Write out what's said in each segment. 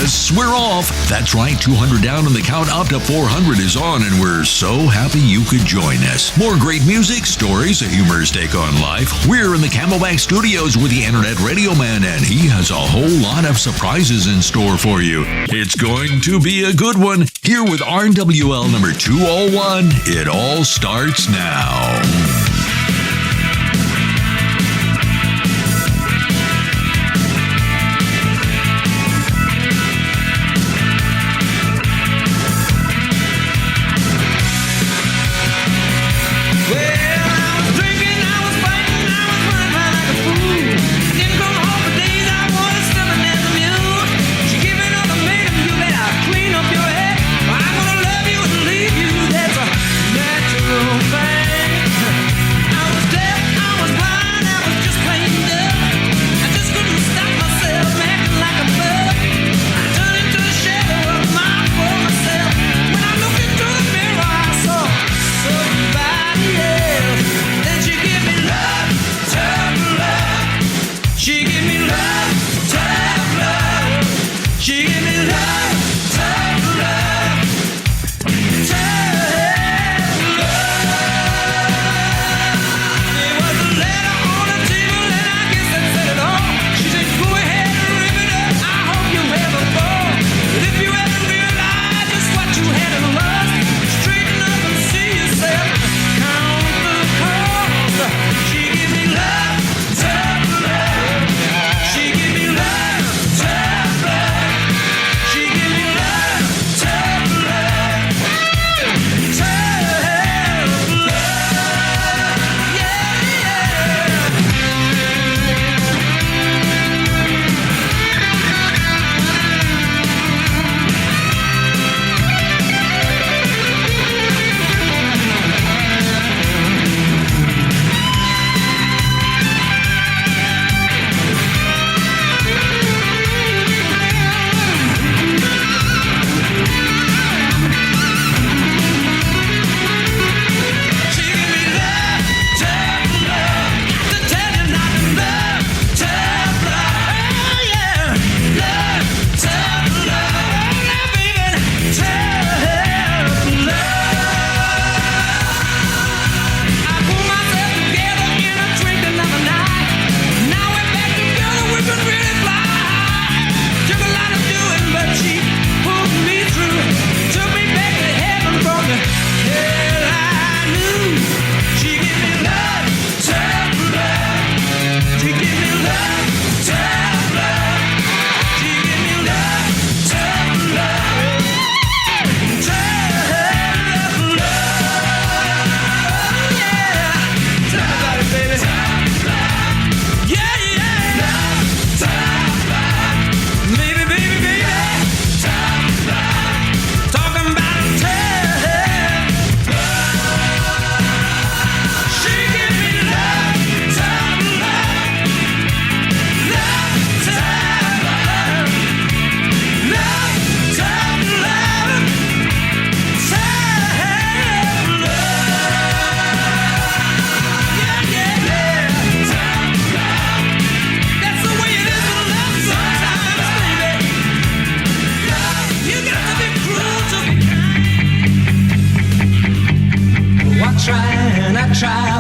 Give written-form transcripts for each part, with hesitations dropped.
Guests, we're off. That's right, 200 down and the count up to 400 is on, and we're so happy you could join us. More great music, stories, a humorous take on life. We're in the Camelback Studios with the Internet Radio Man, and he has a whole lot of surprises in store for you. It's going to be a good one. Here with RWL number 201, it all starts now.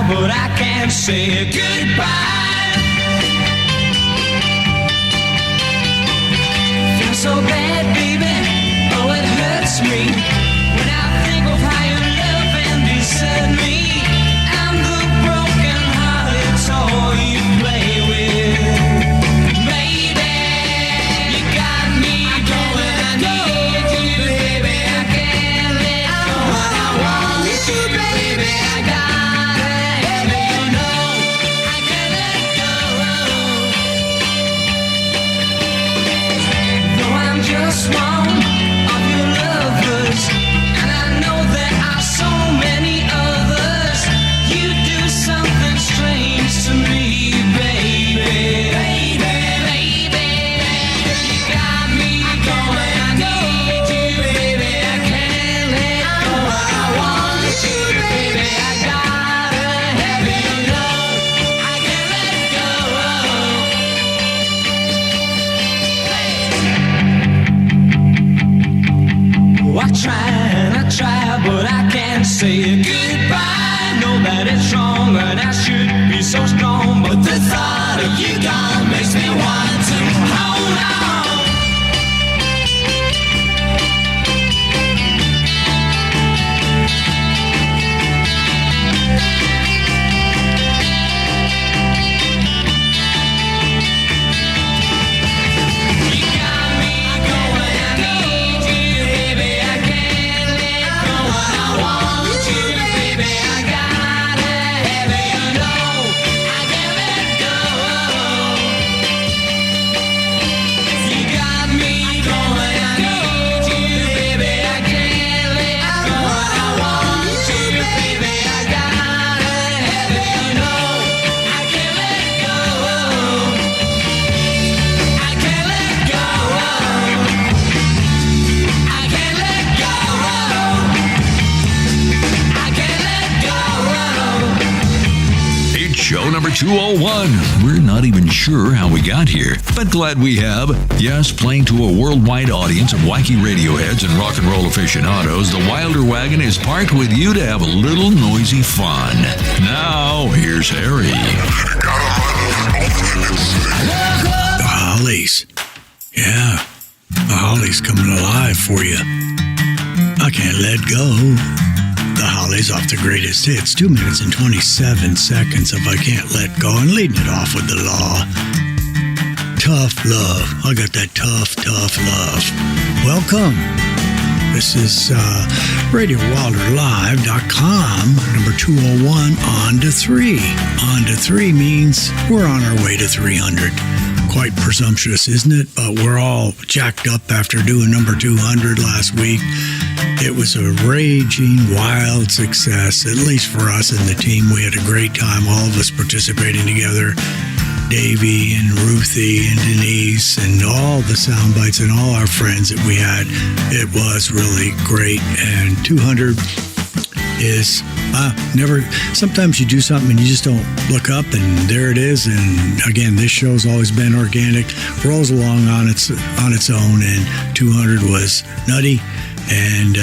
But I can't say goodbye. Feel so bad, baby. Oh, it hurts me when I think of how you love and desert me. I'm the broken hearted toy you play with. Baby, you got me going. I need you, baby. I can't let go. I want you, baby. I got just one of your lovers, and I know there are so many others. You do something strange to me, baby. Baby, baby, you got me going. I need you, baby. I can't let go. I want you, baby. I gotta have your love. I can't let go. I try, but I can't say goodbye. Know that it's wrong and I should be so strong, but the thought of you gone makes me want to hold on. Show number 201. We're not even sure how we got here, but glad we have. Yes, playing to a worldwide audience of wacky radioheads and rock and roll aficionados, the Wilder Wagon is parked with you to have a little noisy fun. Now, here's Harry. The Hollies. Yeah, the Hollies coming alive for you. I can't let go. The Hollies off the greatest hits, 2 minutes and 27 seconds of I Can't Let Go, and leading it off with The Law. Tough love. I got that tough love. Welcome. This is RadioWilderLive.com, number 201, on to 3. On to 3 means we're on our way to 300. Quite presumptuous, isn't it? But we're all jacked up after doing number 200 last week. It was a raging, wild success, at least for us and the team. We had a great time, all of us participating together. Davey and Ruthie and Denise and all the sound bites and all our friends that we had. It was really great. And 200 is sometimes you do something and you just don't look up, and there it is. And again, this show's always been organic, rolls along on its own, and 200 was nutty. And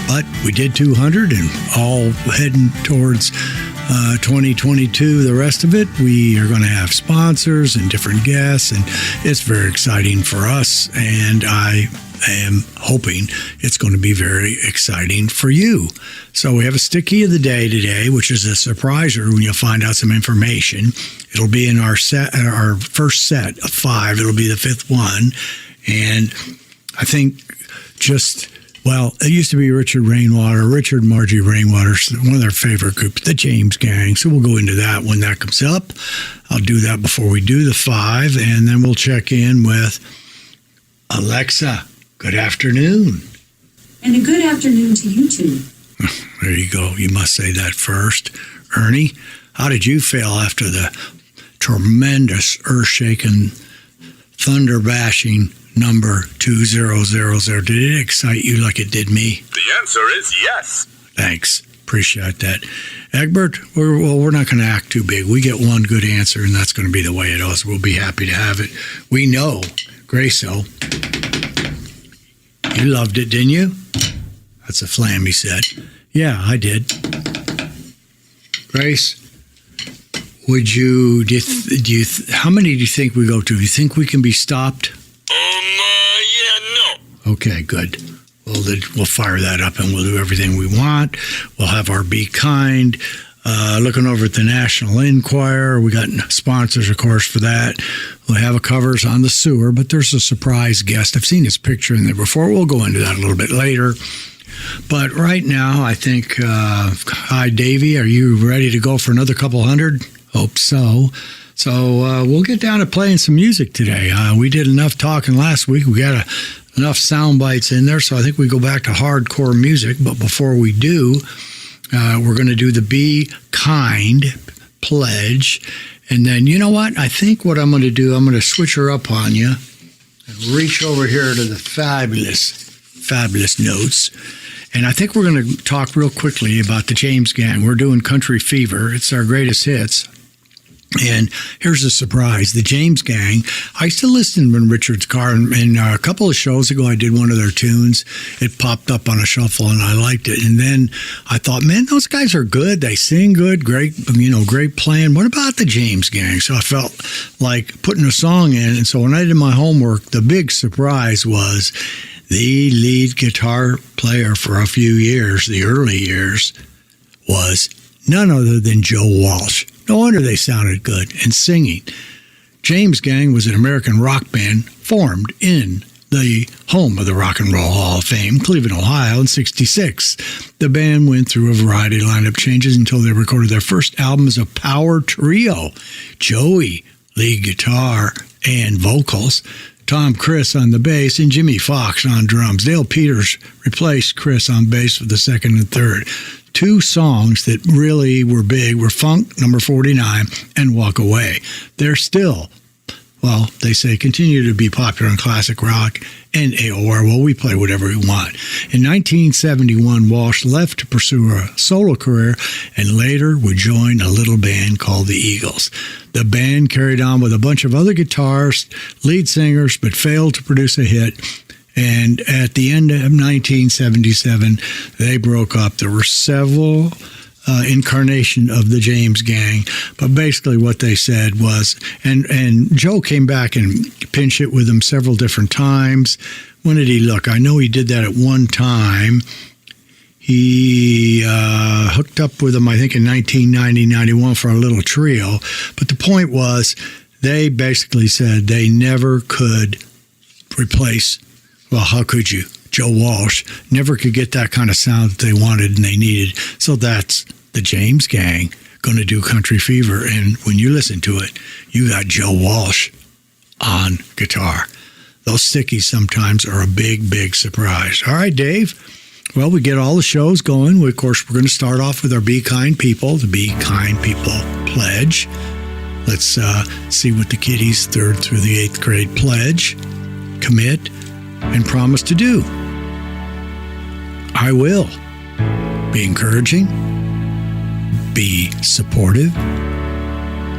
but we did 200 and all heading towards 2022. The rest of it, we are going to have sponsors and different guests, and it's very exciting for us, and I am hoping it's going to be very exciting for you. So we have a sticky of the day today, which is a surpriser when you'll find out some information. It'll be in our first set of 5. It'll be the 5th one, and I think it used to be Richard and Margie Rainwater, one of their favorite groups, the James Gang. So we'll go into that when that comes up. I'll do that before we do the 5, and then we'll check in with Alexa. Good afternoon. And a good afternoon to you two. There you go. You must say that first. Ernie, how did you feel after the tremendous, earth-shaking, thunder-bashing number 2000? Did it excite you like it did me? The answer is yes. Thanks. Appreciate that. Egbert, we're not going to act too big. We get one good answer, and that's going to be the way it is. We'll be happy to have it. We know, Grace-o, you loved it, didn't you? That's a flam, he said. Yeah, I did. Grace, how many do you think we go to? Do you think we can be stopped? Yeah, no. Okay, good. We'll fire that up and we'll do everything we want. We'll have our Be Kind. Looking over at the National Enquirer. We got sponsors, of course, for that. We'll have covers on the sewer, but there's a surprise guest. I've seen his picture in there before. We'll go into that a little bit later. But right now, I think, hi, Davey, are you ready to go for another couple hundred? Hope so. So we'll get down to playing some music today. We did enough talking last week. We got enough sound bites in there, so I think we go back to hardcore music. But before we do, we're going to do the Be Kind pledge. And then, you know what? I think what I'm going to do, I'm going to switch her up on you and reach over here to the fabulous notes. And I think we're going to talk real quickly about the James Gang. We're doing Country Fever. It's our greatest hits. And here's a surprise. The James Gang, I used to listen to them in Richard's car, and a couple of shows ago I did one of their tunes. It popped up on a shuffle, and I liked it. And then I thought, man, those guys are good. They sing good, great playing. What about the James Gang? So I felt like putting a song in. And so when I did my homework, the big surprise was the lead guitar player for a few years, the early years, was none other than Joe Walsh. No wonder they sounded good and singing. James Gang was an American rock band formed in the home of the Rock and Roll Hall of Fame, Cleveland, Ohio, in '66. The band went through a variety of lineup changes until they recorded their first album as a power trio. Joey, lead guitar and vocals, Tom Kris on the bass, and Jimmy Fox on drums. Dale Peters replaced Kris on bass for the second and third. Two songs that really were big were Funk, number 49, and Walk Away. They're still, well, they say, continue to be popular in classic rock and AOR. Well, we play whatever we want. In 1971, Walsh left to pursue a solo career and later would join a little band called the Eagles. The band carried on with a bunch of other guitarists, lead singers, but failed to produce a hit. And at the end of 1977, they broke up. There were several incarnations of the James Gang, but basically what they said was, and Joe came back and pinch hit with them several different times. When did he look? I know he did that at one time. He hooked up with them, I think, in 1990-91 for a little trio. But the point was, they basically said they never could replace. Well, how could you? Joe Walsh never could get that kind of sound that they wanted and they needed. So that's the James Gang going to do Country Fever. And when you listen to it, you got Joe Walsh on guitar. Those stickies sometimes are a big, big surprise. All right, Dave. Well, we get all the shows going. Of course, we're going to start off with our Be Kind People, the Be Kind People Pledge. Let's see what the kiddies 3rd through the 8th grade pledge, commit, and promise to do. I will be encouraging, be supportive,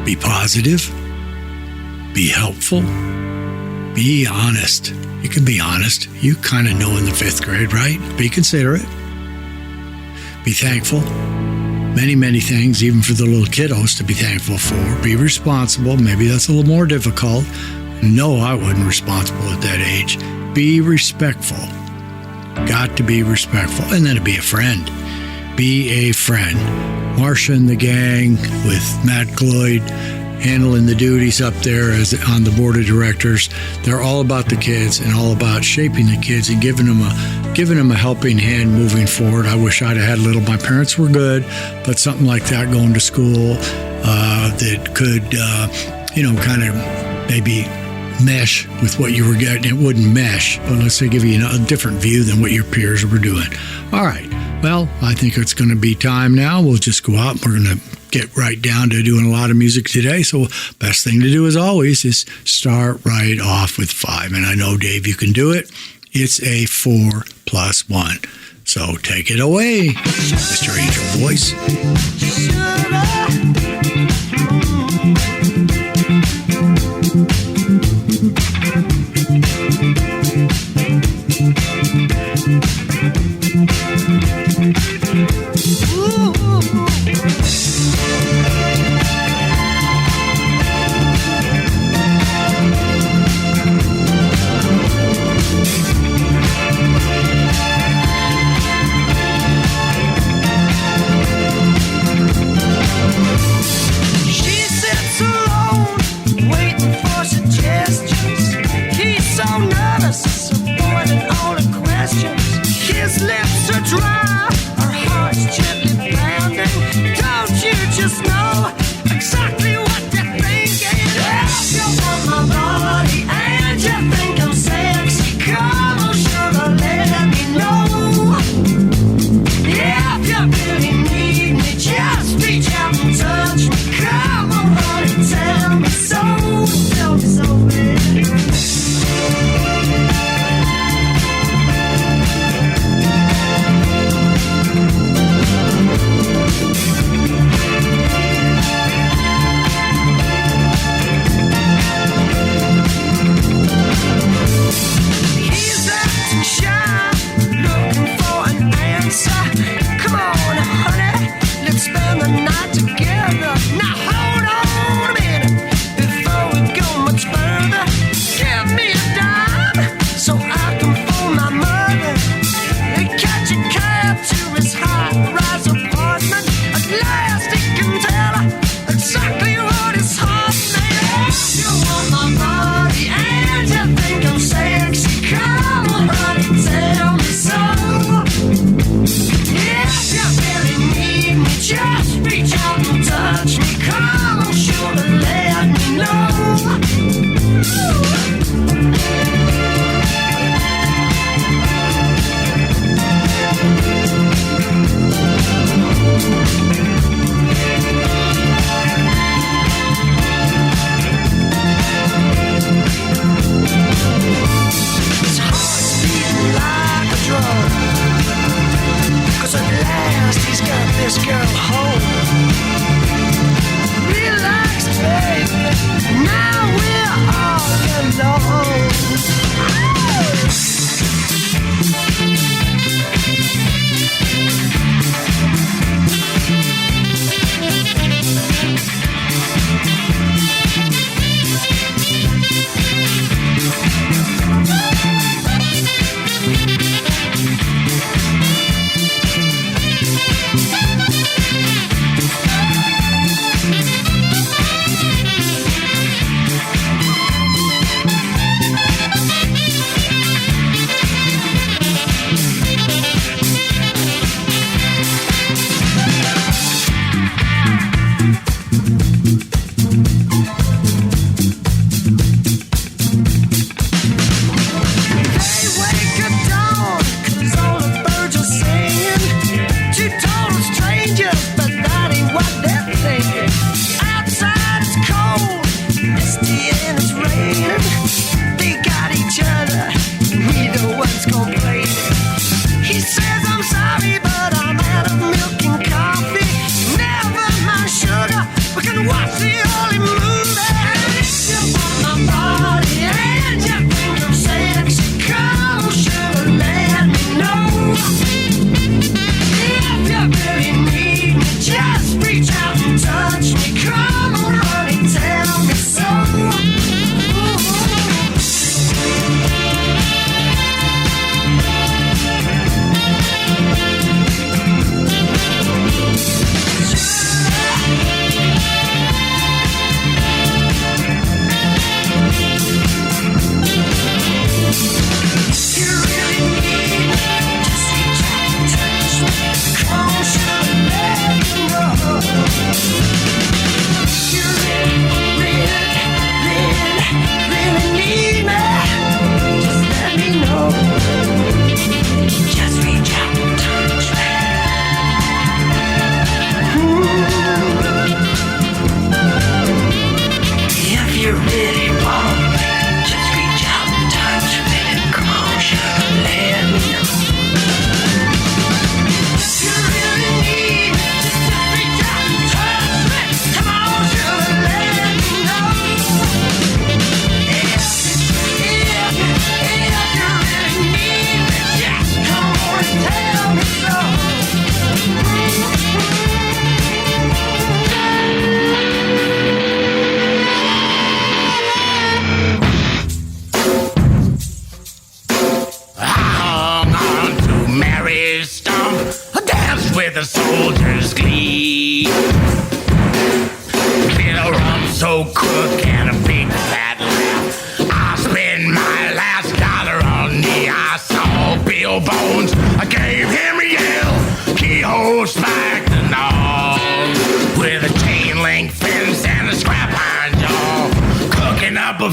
be positive, be helpful, be honest. You can be honest. You kind of know in the 5th grade, right? Be considerate. Be thankful. Many, many things, even for the little kiddos to be thankful for. Be responsible. Maybe that's a little more difficult. No, I wasn't responsible at that age. Be respectful. Got to be respectful. And then to be a friend. Be a friend. Marcia and the gang with Matt Gloyd handling the duties up there as on the board of directors. They're all about the kids and all about shaping the kids and giving them a helping hand moving forward. I wish I'd have had a little. My parents were good, but something like that going to school that could, kind of maybe mesh with what you were getting. It wouldn't mesh, but let's say give you a different view than what your peers were doing. All right. Well, I think it's going to be time now. We'll just go out. We're going to get right down to doing a lot of music today. So best thing to do as always is start right off with 5. And I know, Dave, you can do it. It's a 4 + 1. So take it away, Mr. Angel Voice. so I can phone my mother and catch a cab to his high-rise apartment. At last he can tell her exactly what his heart says. You want my body and you think I'm sexy. Come on, honey, tell me so. If you really need me, just reach out and touch me. Come on, sure to let me know. His heart's beating like a drum, 'cause at last he's got this girl home. Relax, baby, now we're all alone.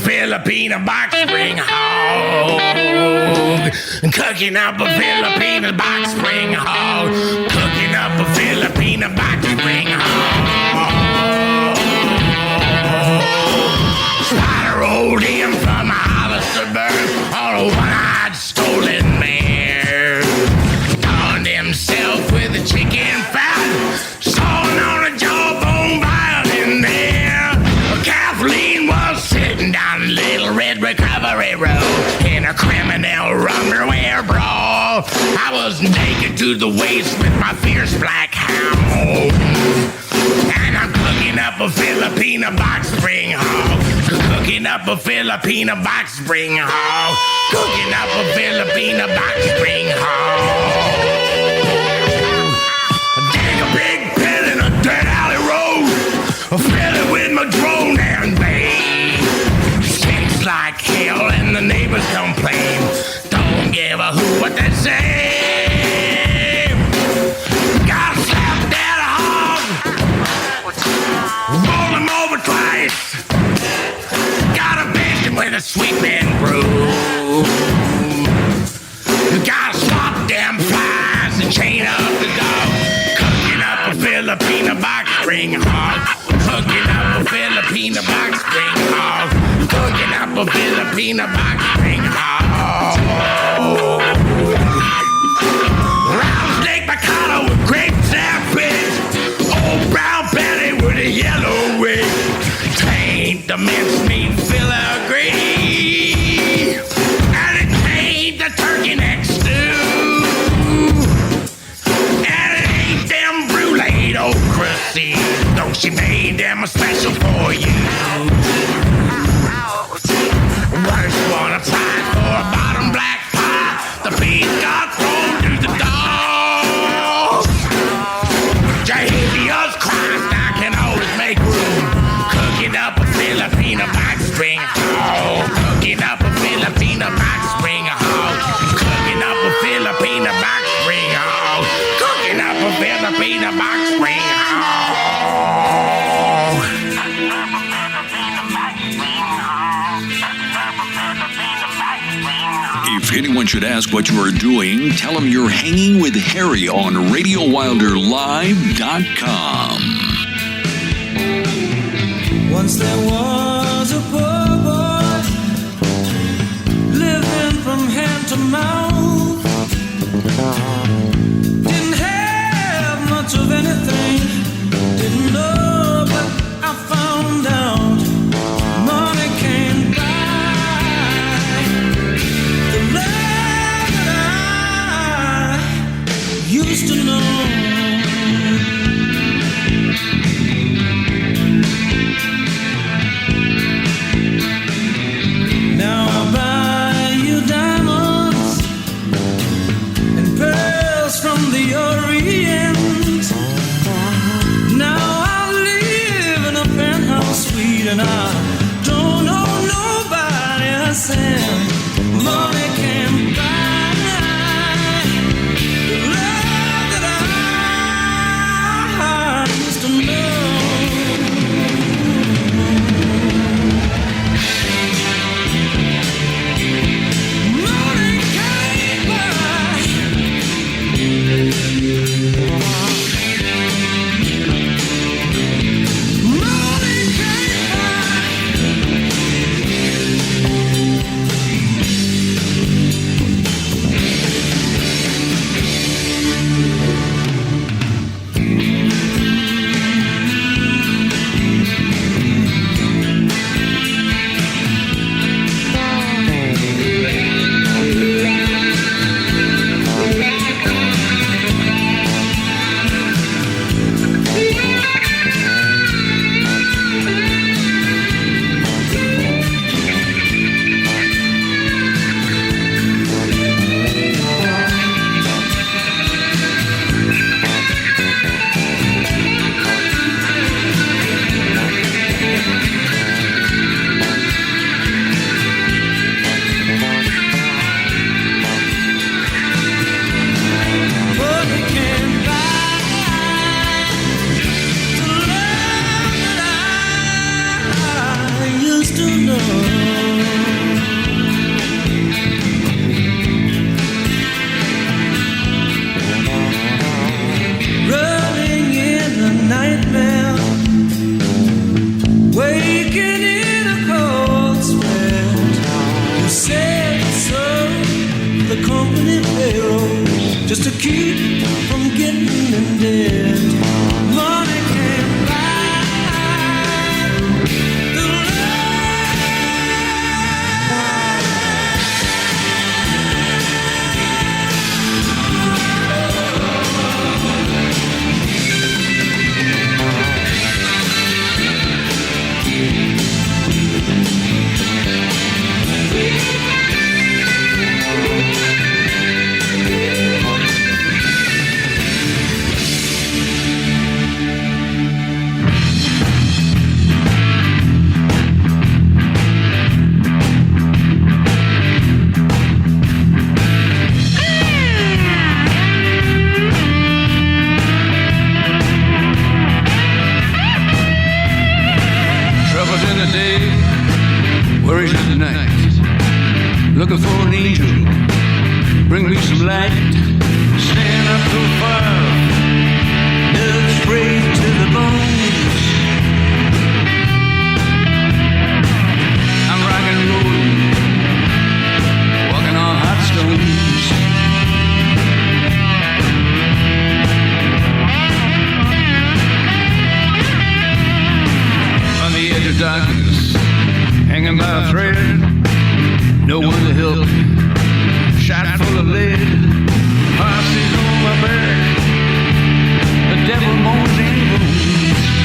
Filipino Box Spring Hog. Cooking up a Filipino Box Spring Hog. Cooking up a Filipino Box Spring Hog. Spider rolled in from a hollow suburb on a one-eyed stolen mare. Donned himself with a chicken fat, sawing on a jawbone violin there. Kathleen was sitting down a little red recovery road in a criminal underwear bra. I was naked to the waist with my fierce black hound, and I'm cooking up a Filipino Box Spring Hog. Cooking up a Filipino Box Spring Hog. Cooking up a Filipino Box Spring Hog. Dig a big pit in a dirt alley road. Fill it with my drone and babe. Stinks like hell and the neighbors complain. Don't give a hoot what they say. Gotta slap that hog. Roll him over twice. Gotta bash him with a sweeping broom. You gotta swap them flies and chain up the dog. Cooking up a Filipino Box Spring Hog. Cooking up a Filipino Box Spring Hog. Cooking up a Filipino Box Spring Hog. Rattlesnake Mikado with grape sandwich. Old brown Betty with a yellow wig. Taint the mincemeat filigree. And it taint the turkey neck stew. And it ain't them brulee okra seeds. Though she made them special for you. Worst one applied for a bottom black pie. The beef got thrown to the dogs. Jesus Christ, I can always make room. Cooking up a Filipino Box Spring Hog. Cooking up a Filipino Box Spring Hog. Cooking up a Filipino Box Spring Hog. Cooking up a Filipino Box Spring Hog. If anyone should ask what you are doing, tell them you're hanging with Harry on RadioWilderLive.com. Once there was a poor boy living from hand to mouth. Didn't have much of anything, didn't know, but I found out money came by. The love that I used to know. Now I'll buy you diamonds and pearls from the Orient. Now I'll live in a penthouse suite and I don't owe nobody a cent. Money can buy the love that I used to know. Just to keep from getting in debt. Money can buy the love. light, stand up to fire, nerves frayed to the bones. I'm rock and rolling, walking on hot stones. On the edge of darkness, hanging by a thread, no one to help me. Shot full of lead, heart is on my back. The devil moans and groans.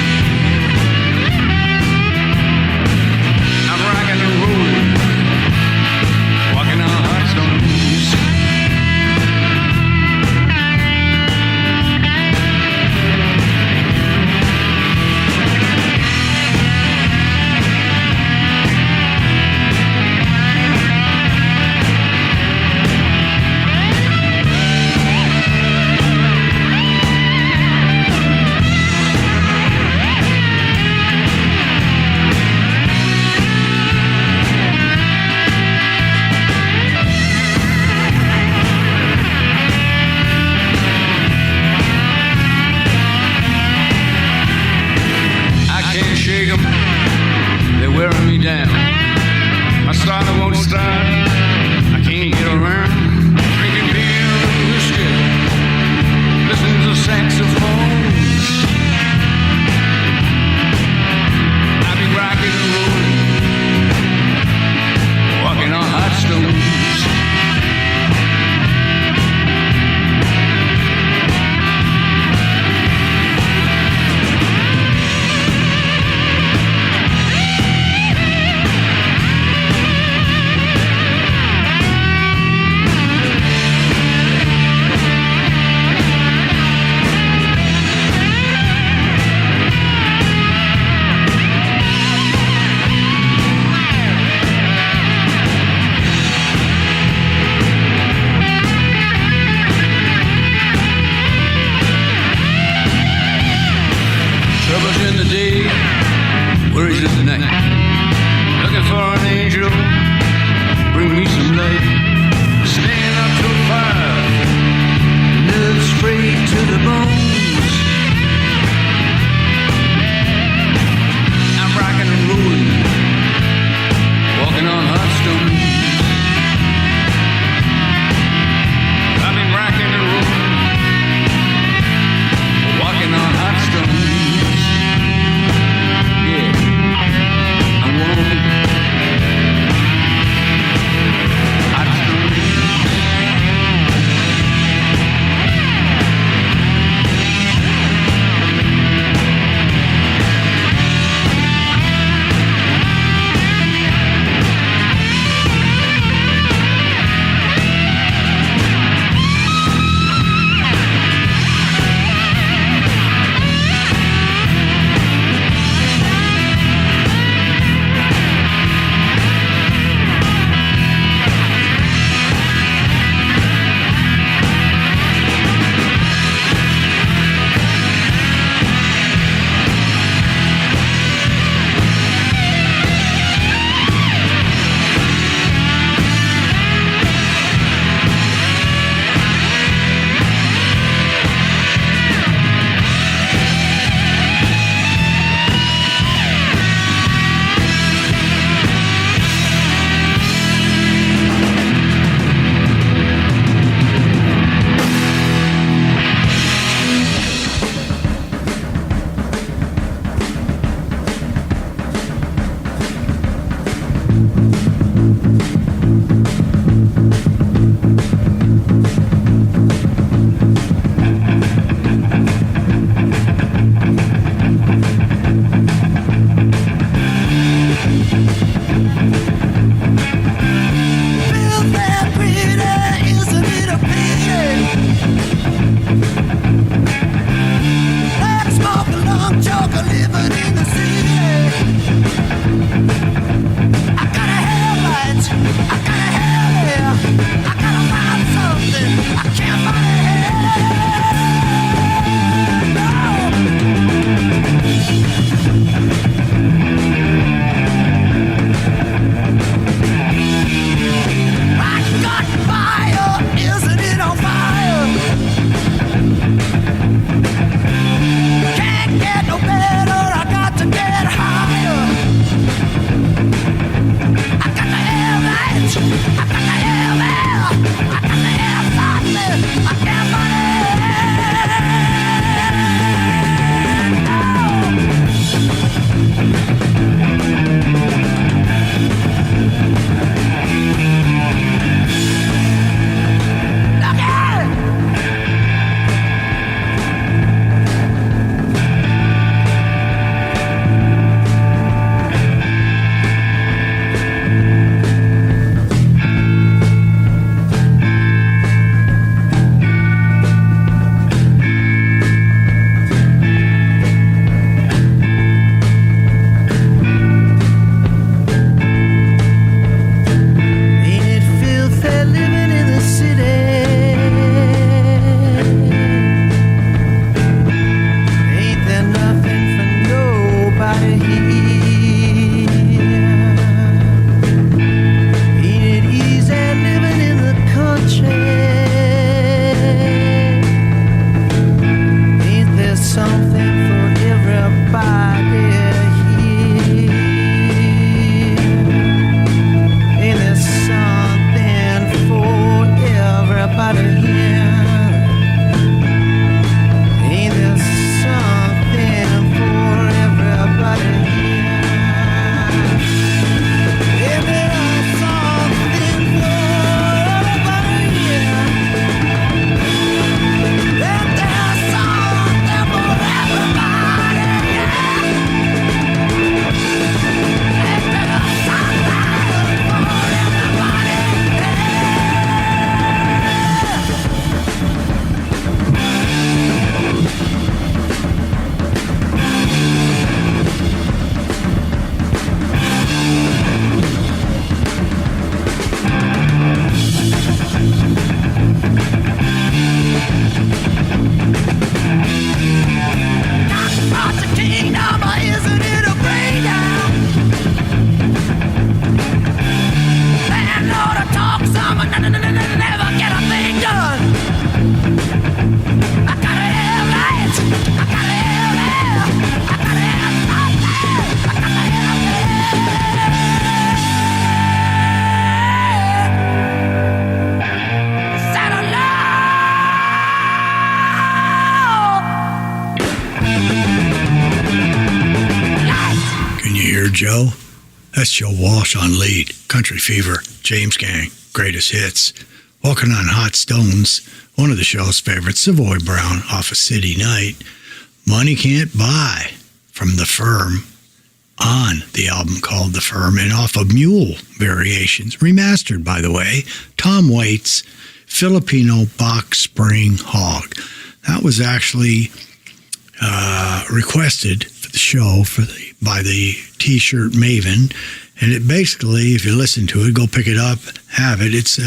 Joe. That's Joe Walsh on lead. Country Fever, James Gang, Greatest Hits. Walking on Hot Stones, one of the show's favorites, Savoy Brown off of City Night. Money Can't Buy from The Firm on the album called The Firm, and off of Mule Variations, remastered, by the way, Tom Waits' Filipino Box Spring Hog. That was actually requested for the show by the T-shirt Maven, and it basically, if you listen to it, go pick it up, have it. It's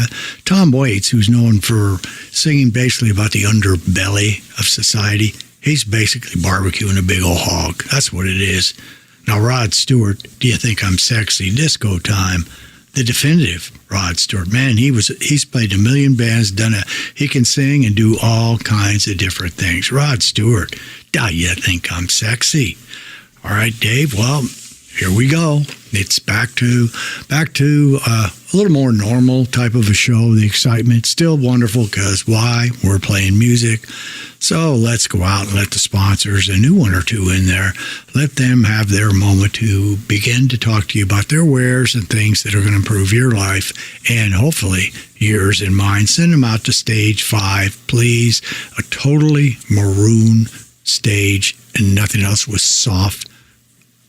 Tom Waits, who's known for singing basically about the underbelly of society. He's basically barbecuing a big old hog. That's what it is. Now, Rod Stewart, Do You Think I'm Sexy? Disco Time, the definitive Rod Stewart. Man, he's played a million bands, he can sing and do all kinds of different things. Rod Stewart, Do You Think I'm Sexy? All right, Dave, well, here we go. It's back to a little more normal type of a show. The excitement still wonderful because why? We're playing music. So let's go out and let the sponsors, a new one or two in there, let them have their moment to begin to talk to you about their wares and things that are going to improve your life and hopefully yours and mine. Send them out to stage 5, please. A totally maroon stage and nothing else with soft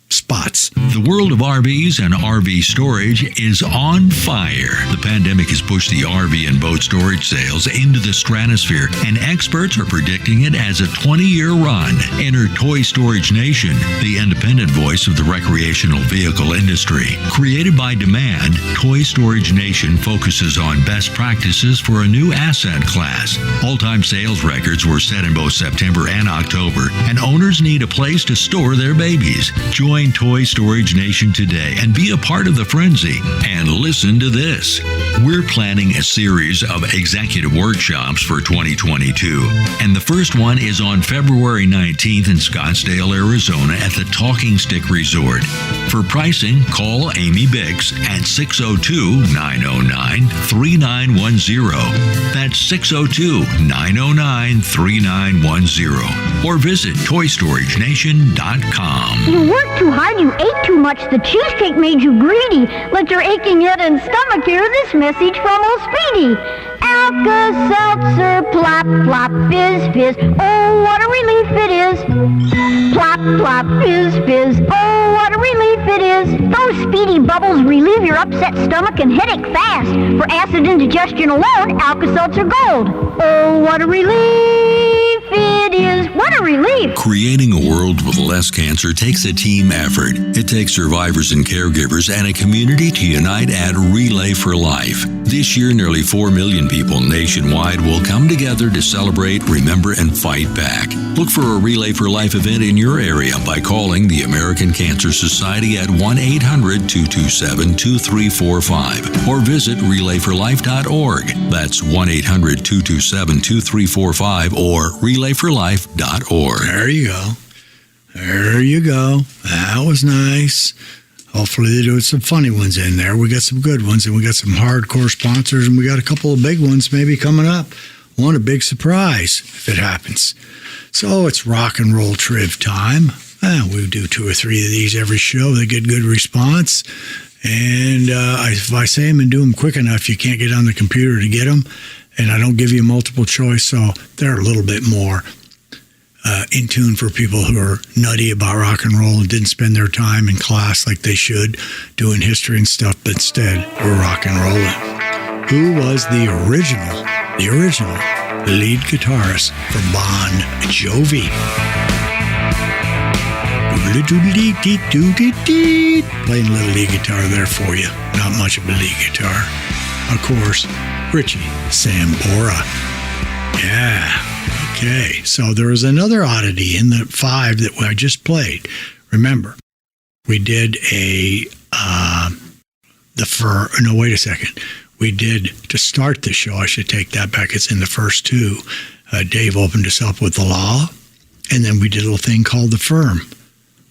spots. The world of RVs and RV storage is on fire. The pandemic has pushed the RV and boat storage sales into the stratosphere, and experts are predicting it as a 20-year run. Enter Toy Storage Nation, the independent voice of the recreational vehicle industry. Created by demand, Toy Storage Nation focuses on best practices for a new asset class. All-time sales records were set in both September and October, and owners need a place to store their babies. Join Toy Storage Nation today and be a part of the frenzy. And listen to this. We're planning a series of executive workshops for 2022. And the first one is on February 19th in Scottsdale, Arizona at the Talking Stick Resort. For pricing, call Amy Bix at 602-909-3910. That's 602-909-3910. Or visit toystoragenation.com. You worked too hard, you ate too much, the cheesecake made you greedy. Let your aching head and stomach hear this message from old Speedy. Alka-Seltzer, plop, plop, fizz, fizz, oh, what a relief it is. Plop, plop, fizz, fizz, oh, what a relief it is. Those Speedy bubbles relieve your upset stomach and headache fast. For acid indigestion alone, Alka-Seltzer Gold. Oh, what a relief it is. What a relief. Creating a world with less cancer takes a team effort. It takes survivors and caregivers and a community to unite at Relay for Life. This year, nearly 4 million people nationwide will come together to celebrate, remember, and fight back. Look for a Relay for Life event in your area by calling the American Cancer Society at 1-800-227-2345 or visit relayforlife.org. That's 1-800-227-2345 or relayforlife.org. There you go. There you go. That was nice. Hopefully they do some funny ones in there. We got some good ones, and we got some hardcore sponsors, and we got a couple of big ones maybe coming up. One, a big surprise, if it happens. So it's rock and roll triv time. We do 2 or 3 of these every show. They get good response. And if I say them and do them quick enough, you can't get on the computer to get them. And I don't give you multiple choice, so they're a little bit more in tune for people who are nutty about rock and roll and didn't spend their time in class like they should doing history and stuff, but instead we're rock and rolling. Who was the original lead guitarist for Bon Jovi? Playing a little lead guitar there for you. Not much of a lead guitar. Of course, Richie Sambora. Yeah. Okay, so there was another oddity in the 5 that I just played. Remember, we did We did, to start the show, I should take that back, it's in the first 2. Dave opened us up with The Law, and then we did a little thing called The Firm.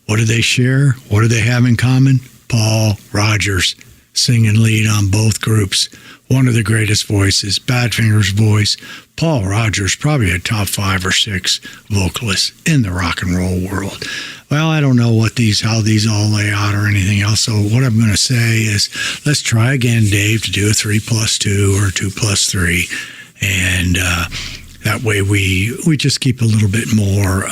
What do they share? What do they have in common? Paul Rodgers, singing lead on both groups. One of the greatest voices, Badfinger's voice. Paul Rodgers, probably a top 5 or 6 vocalist in the rock and roll world. Well, I don't know how these all lay out or anything else. So what I'm going to say is, let's try again, Dave, to do a 3 plus 2 or 2 plus 3, and that way we just keep a little bit more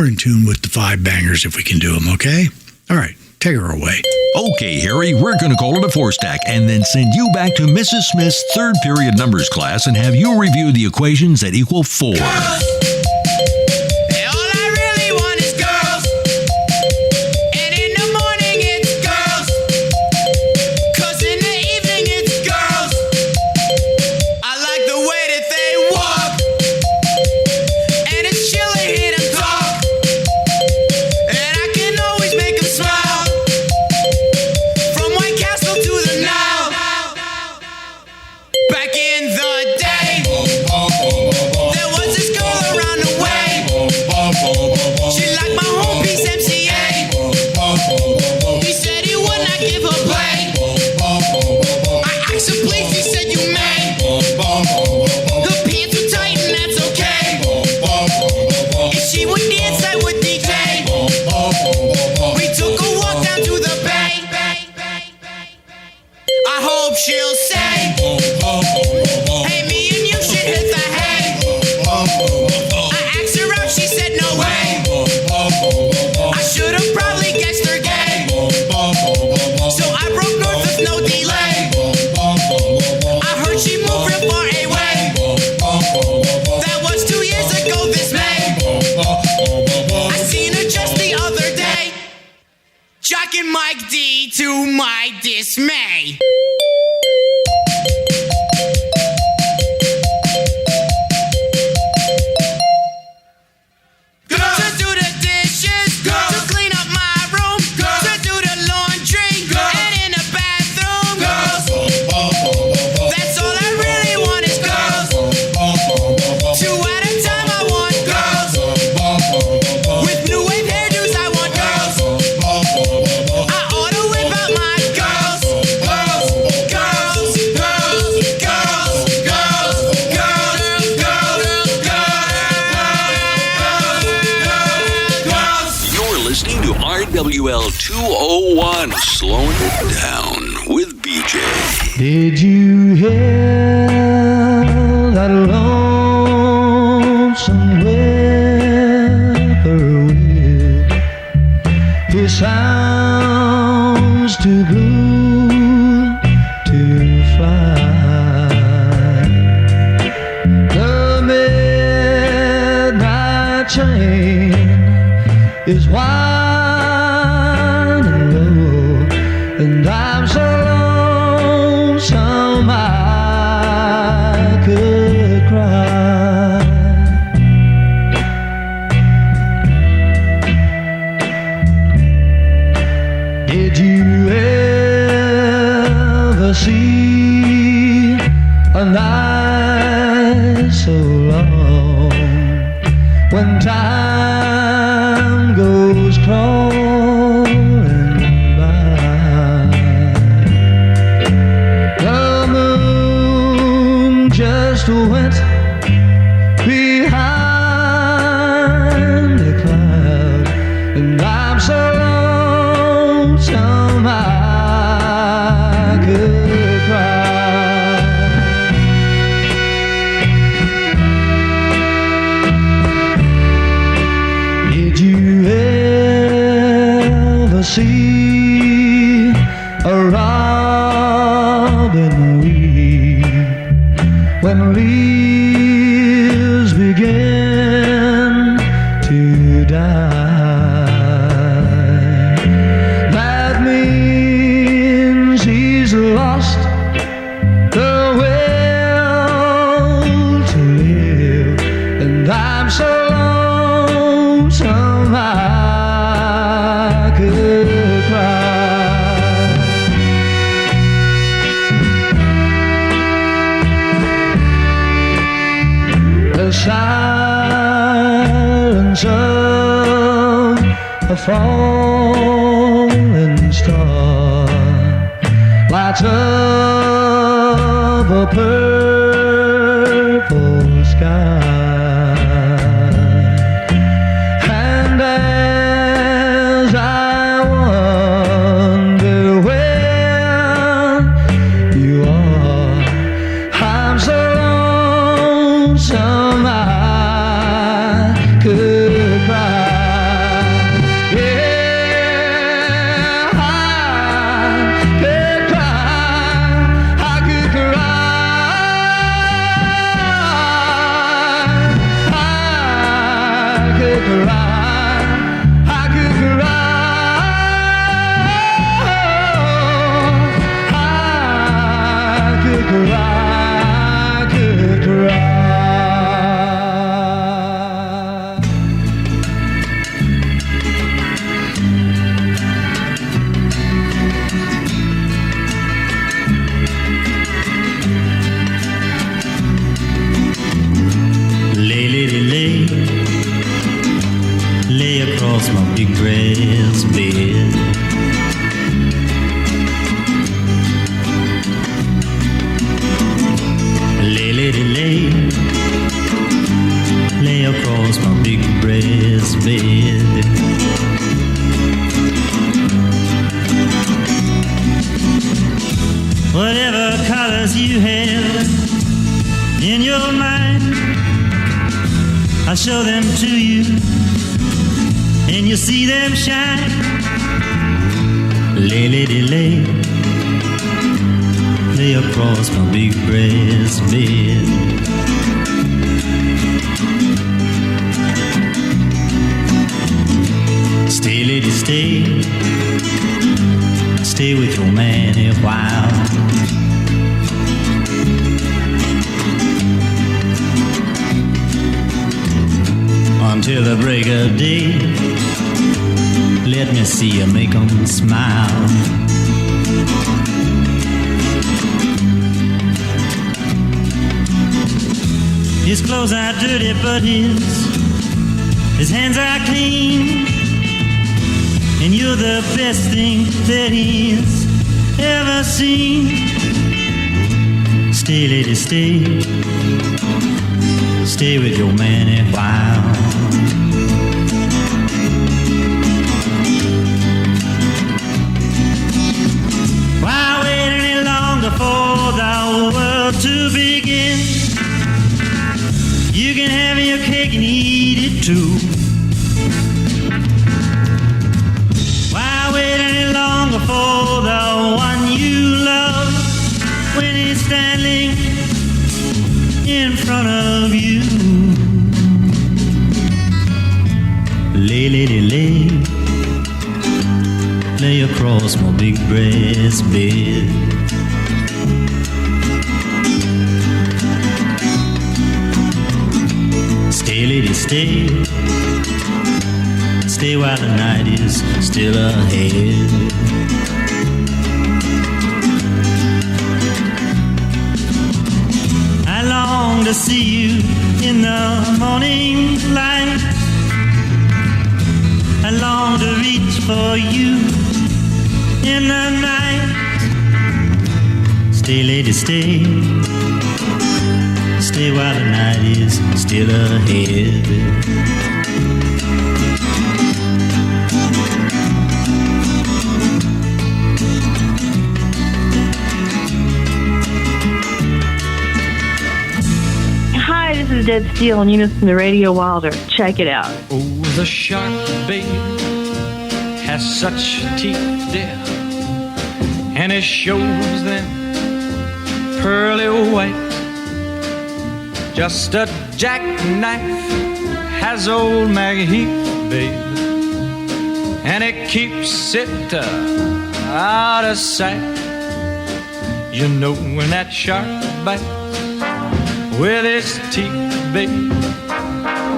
in tune with the 5 bangers if we can do them. Okay. All right. Take her away. Okay, Harry, we're going to call it a 4-stack and then send you back to Mrs. Smith's third period numbers class and have you review the equations that equal 4. She'll say, hey, me and you should hit the hay. I asked her out, she said no way. I should have probably guessed her gay. So I broke north with no delay. I heard she moved real far away. That was 2 years ago this May. I seen her just the other day, jocking Mike D to my dismay. WL 201, slowing it down with BJ. Did you hear that lonesome whippoorwill? He sounds too blue to fly. The midnight train is wide. And I'm so lonesome I could cry. Did you ever see a night so long when time goes crawling? Went behind the cloud, and I'm so lonesome I could cry. Did you ever see a robin weep when leaves begin to die? That means he's lost the will to live, and I'm so lonesome I could cry. The silence of a falling star lights up a purple sky, and lonesome I could cry. Yeah, I could cry. I could cry. I could cry. I could cry. I could cry. Lay across my big grass bed. Lay across my big grass bed. Whatever colors you have in your mind, I'll show them to you, and you see them shine. Lay across my big grass bed. Stay, lady, stay. Stay with your man a while. Until the break of day, let me see you make 'em smile. His clothes are dirty, but his hands are clean. And you're the best thing that he's ever seen. Stay, lady, stay. Stay with your man a while. Why wait any longer for the world to begin? You can have your cake and eat it too. Why wait any longer for the one you love when he's standing in front of you? Lay, lady, lay. Lay across my big brass bed. Stay, lady, stay. Stay while the night is still ahead. I long to see you in the morning light. I long to reach for you in the night. Stay, lady, stay. Stay while the night is still ahead. Hi, this is Dead Steel and Eunice from the Radio Wilder. Check it out. Oh, the shark, babe, has such teeth, dear, and it shows them pearly white. Just a jackknife has old Maggie Heath, babe, and it keeps it out of sight. You know when that shark bites with his teeth, babe,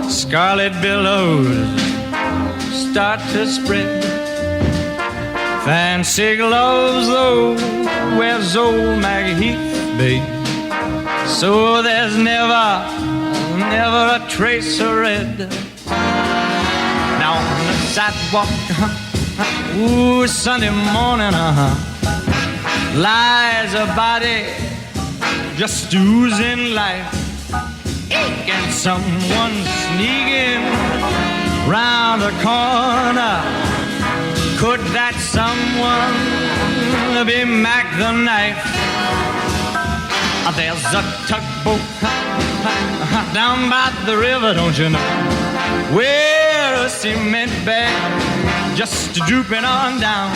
scarlet billows start to spread. Fancy gloves, though, wears old Maggie Heath, babe, so there's never a trace of red. Now on the sidewalk, ooh, Sunday morning, lies a body just oozing life. And someone sneaking round the corner. Could that someone be Mac the Knife? There's a tugboat down by the river, don't you know? Where a cement bag just drooping on down.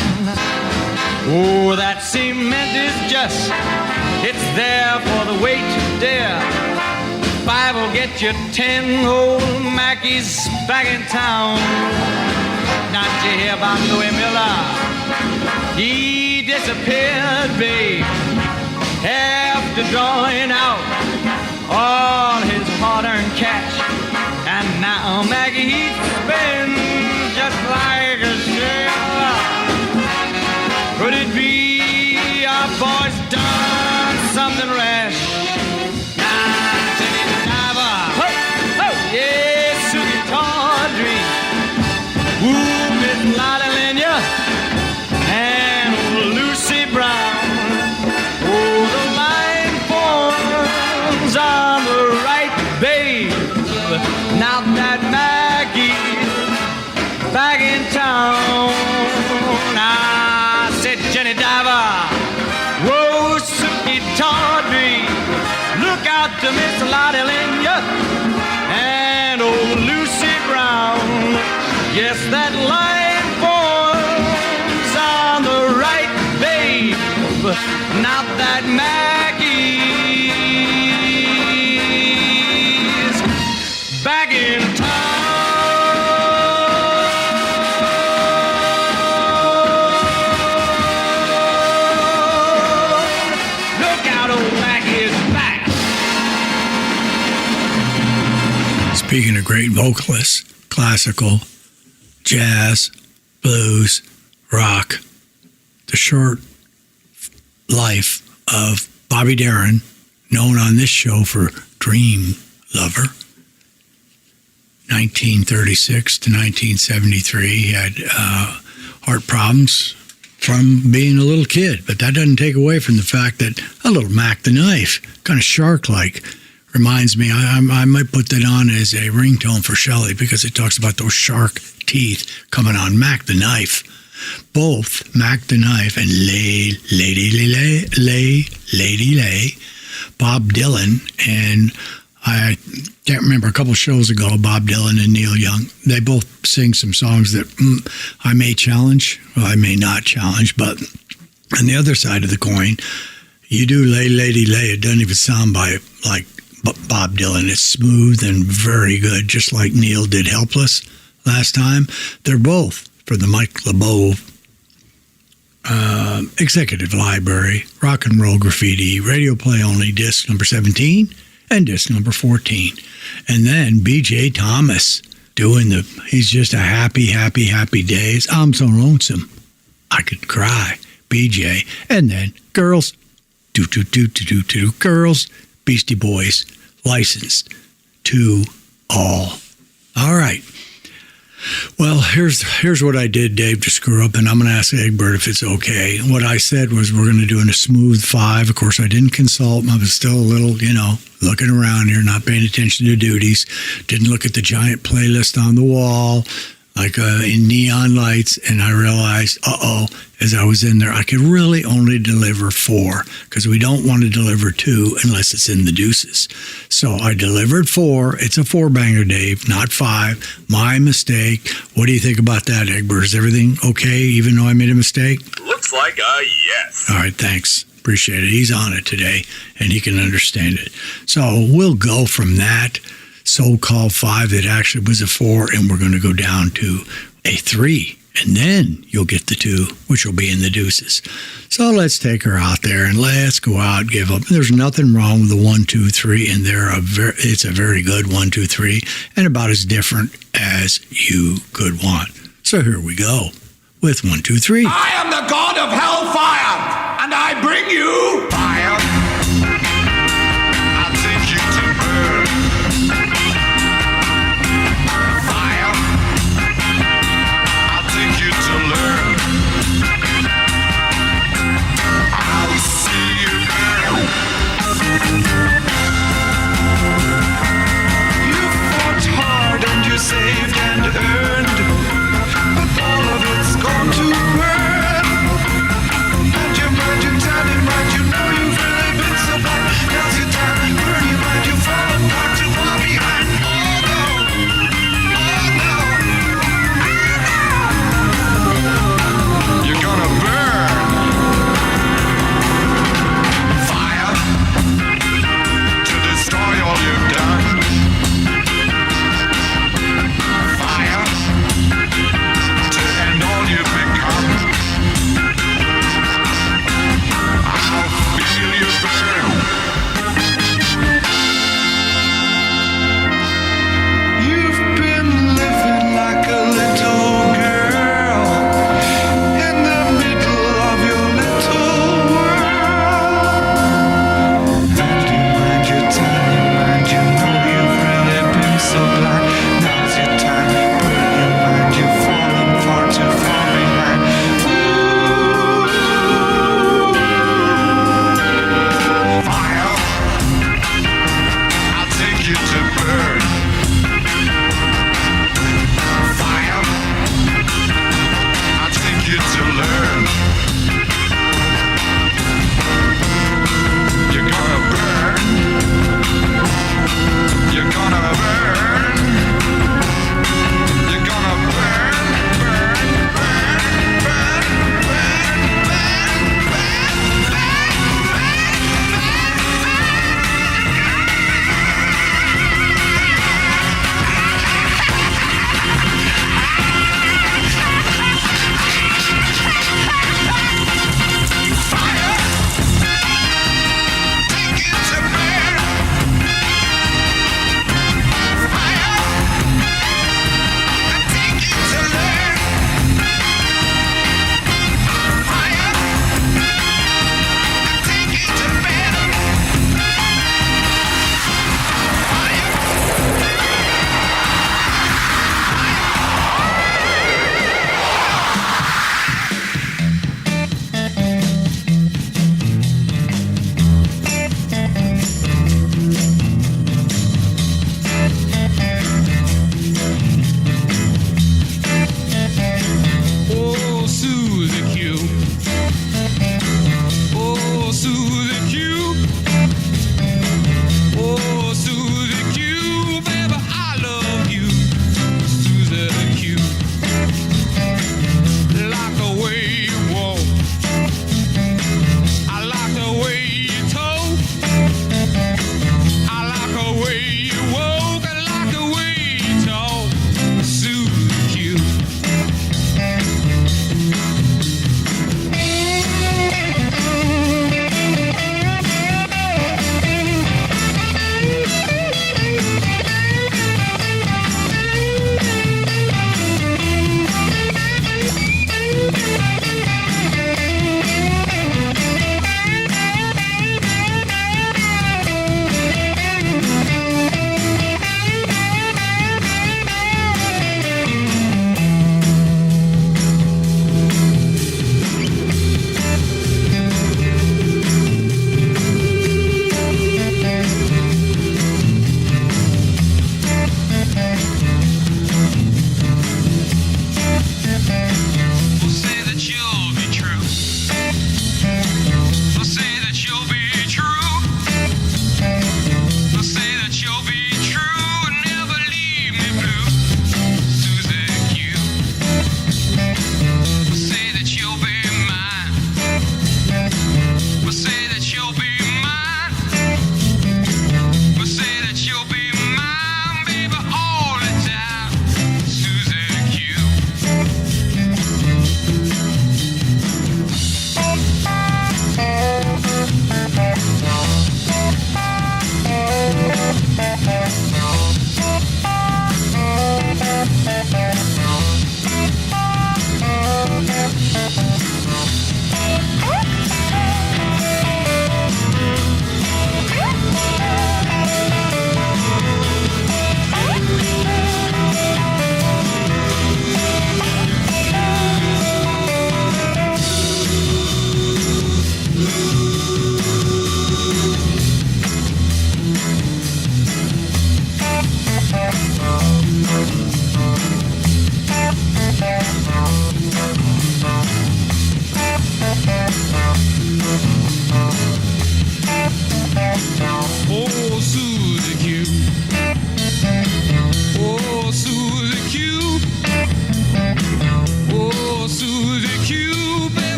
Oh, that cement is just, it's there for the weight to dare. 5 will get you 10 old Mackies back in town. Not you hear about Louis Miller? He disappeared, babe, after drawing out all his hard-earned cash. And now Maggie spends just like a sailor. Could it be our boy's done something rash? Yes, Suki Tawdry, ooh, Miss Lottie Lenya, and Lucy Brown. Oh, the line forms on the right, babe. Now that Maggie's back in town. I said, Jenny Diver, whoa, Suki Tawdry, look out to Miss Lottie Lenya and old Lucy Brown. Yes, that line forms on the right, babe. Now that Maggie's back in town. Look out, old Maggie's back. Speaking of great vocalists, classical, jazz, blues, rock, the short life of Bobby Darren, known on this show for Dream Lover, 1936 to 1973. He had heart problems from being a little kid, but that doesn't take away from the fact that a little Mac the Knife, kind of shark-like, reminds me, I might put that on as a ringtone for Shelley because it talks about those shark teeth coming on Mac the Knife. Both Mac the Knife and Lady Lay, Bob Dylan, and I can't remember, a couple shows ago, Bob Dylan and Neil Young, they both sing some songs that I may challenge, well, I may not challenge, but on the other side of the coin, you do Lady Lay, it doesn't even sound like Bob Dylan. It's smooth and very good, just like Neil did Helpless last time. They're both for the Mike LeBeau Executive Library, Rock and Roll Graffiti, Radio Play Only, disc number 17 and disc number 14. And then B.J. Thomas doing he's just a happy days. I'm so lonesome I could cry. B.J. And then Girls, Girls, Beastie Boys, Licensed to All. All right. Well, here's what I did, Dave, to screw up, and I'm going to ask Egbert if it's okay. What I said was we're going to do a smooth 5. Of course, I didn't consult. I was still a little, looking around here, not paying attention to duties. Didn't look at the giant playlist on the wall, like in neon lights, and I realized, as I was in there, I could really only deliver 4 because we don't want to deliver 2 unless it's in the Deuces. So I delivered 4. It's a 4-banger, Dave, not 5. My mistake. What do you think about that, Egbert? Is everything okay, even though I made a mistake? Looks like a yes. All right, thanks. Appreciate it. He's on it today, and he can understand it. So we'll go from that so-called 5 that actually was a 4, and we're going to go down to a 3. And then you'll get the 2, which will be in the Deuces. So let's take her out there and let's go out, give up. There's nothing wrong with the 1, 2, 3, and it's a very good 1, 2, 3, and about as different as you could want. So here we go with 1, 2, 3. I am the god of hellfire, and I bring you fire. I'll take you to burn. Fire. I'll take you to learn. I'll see you burn. You fought hard and you saved and earned, but all of it's gone to burn. And your mind, you tell him right.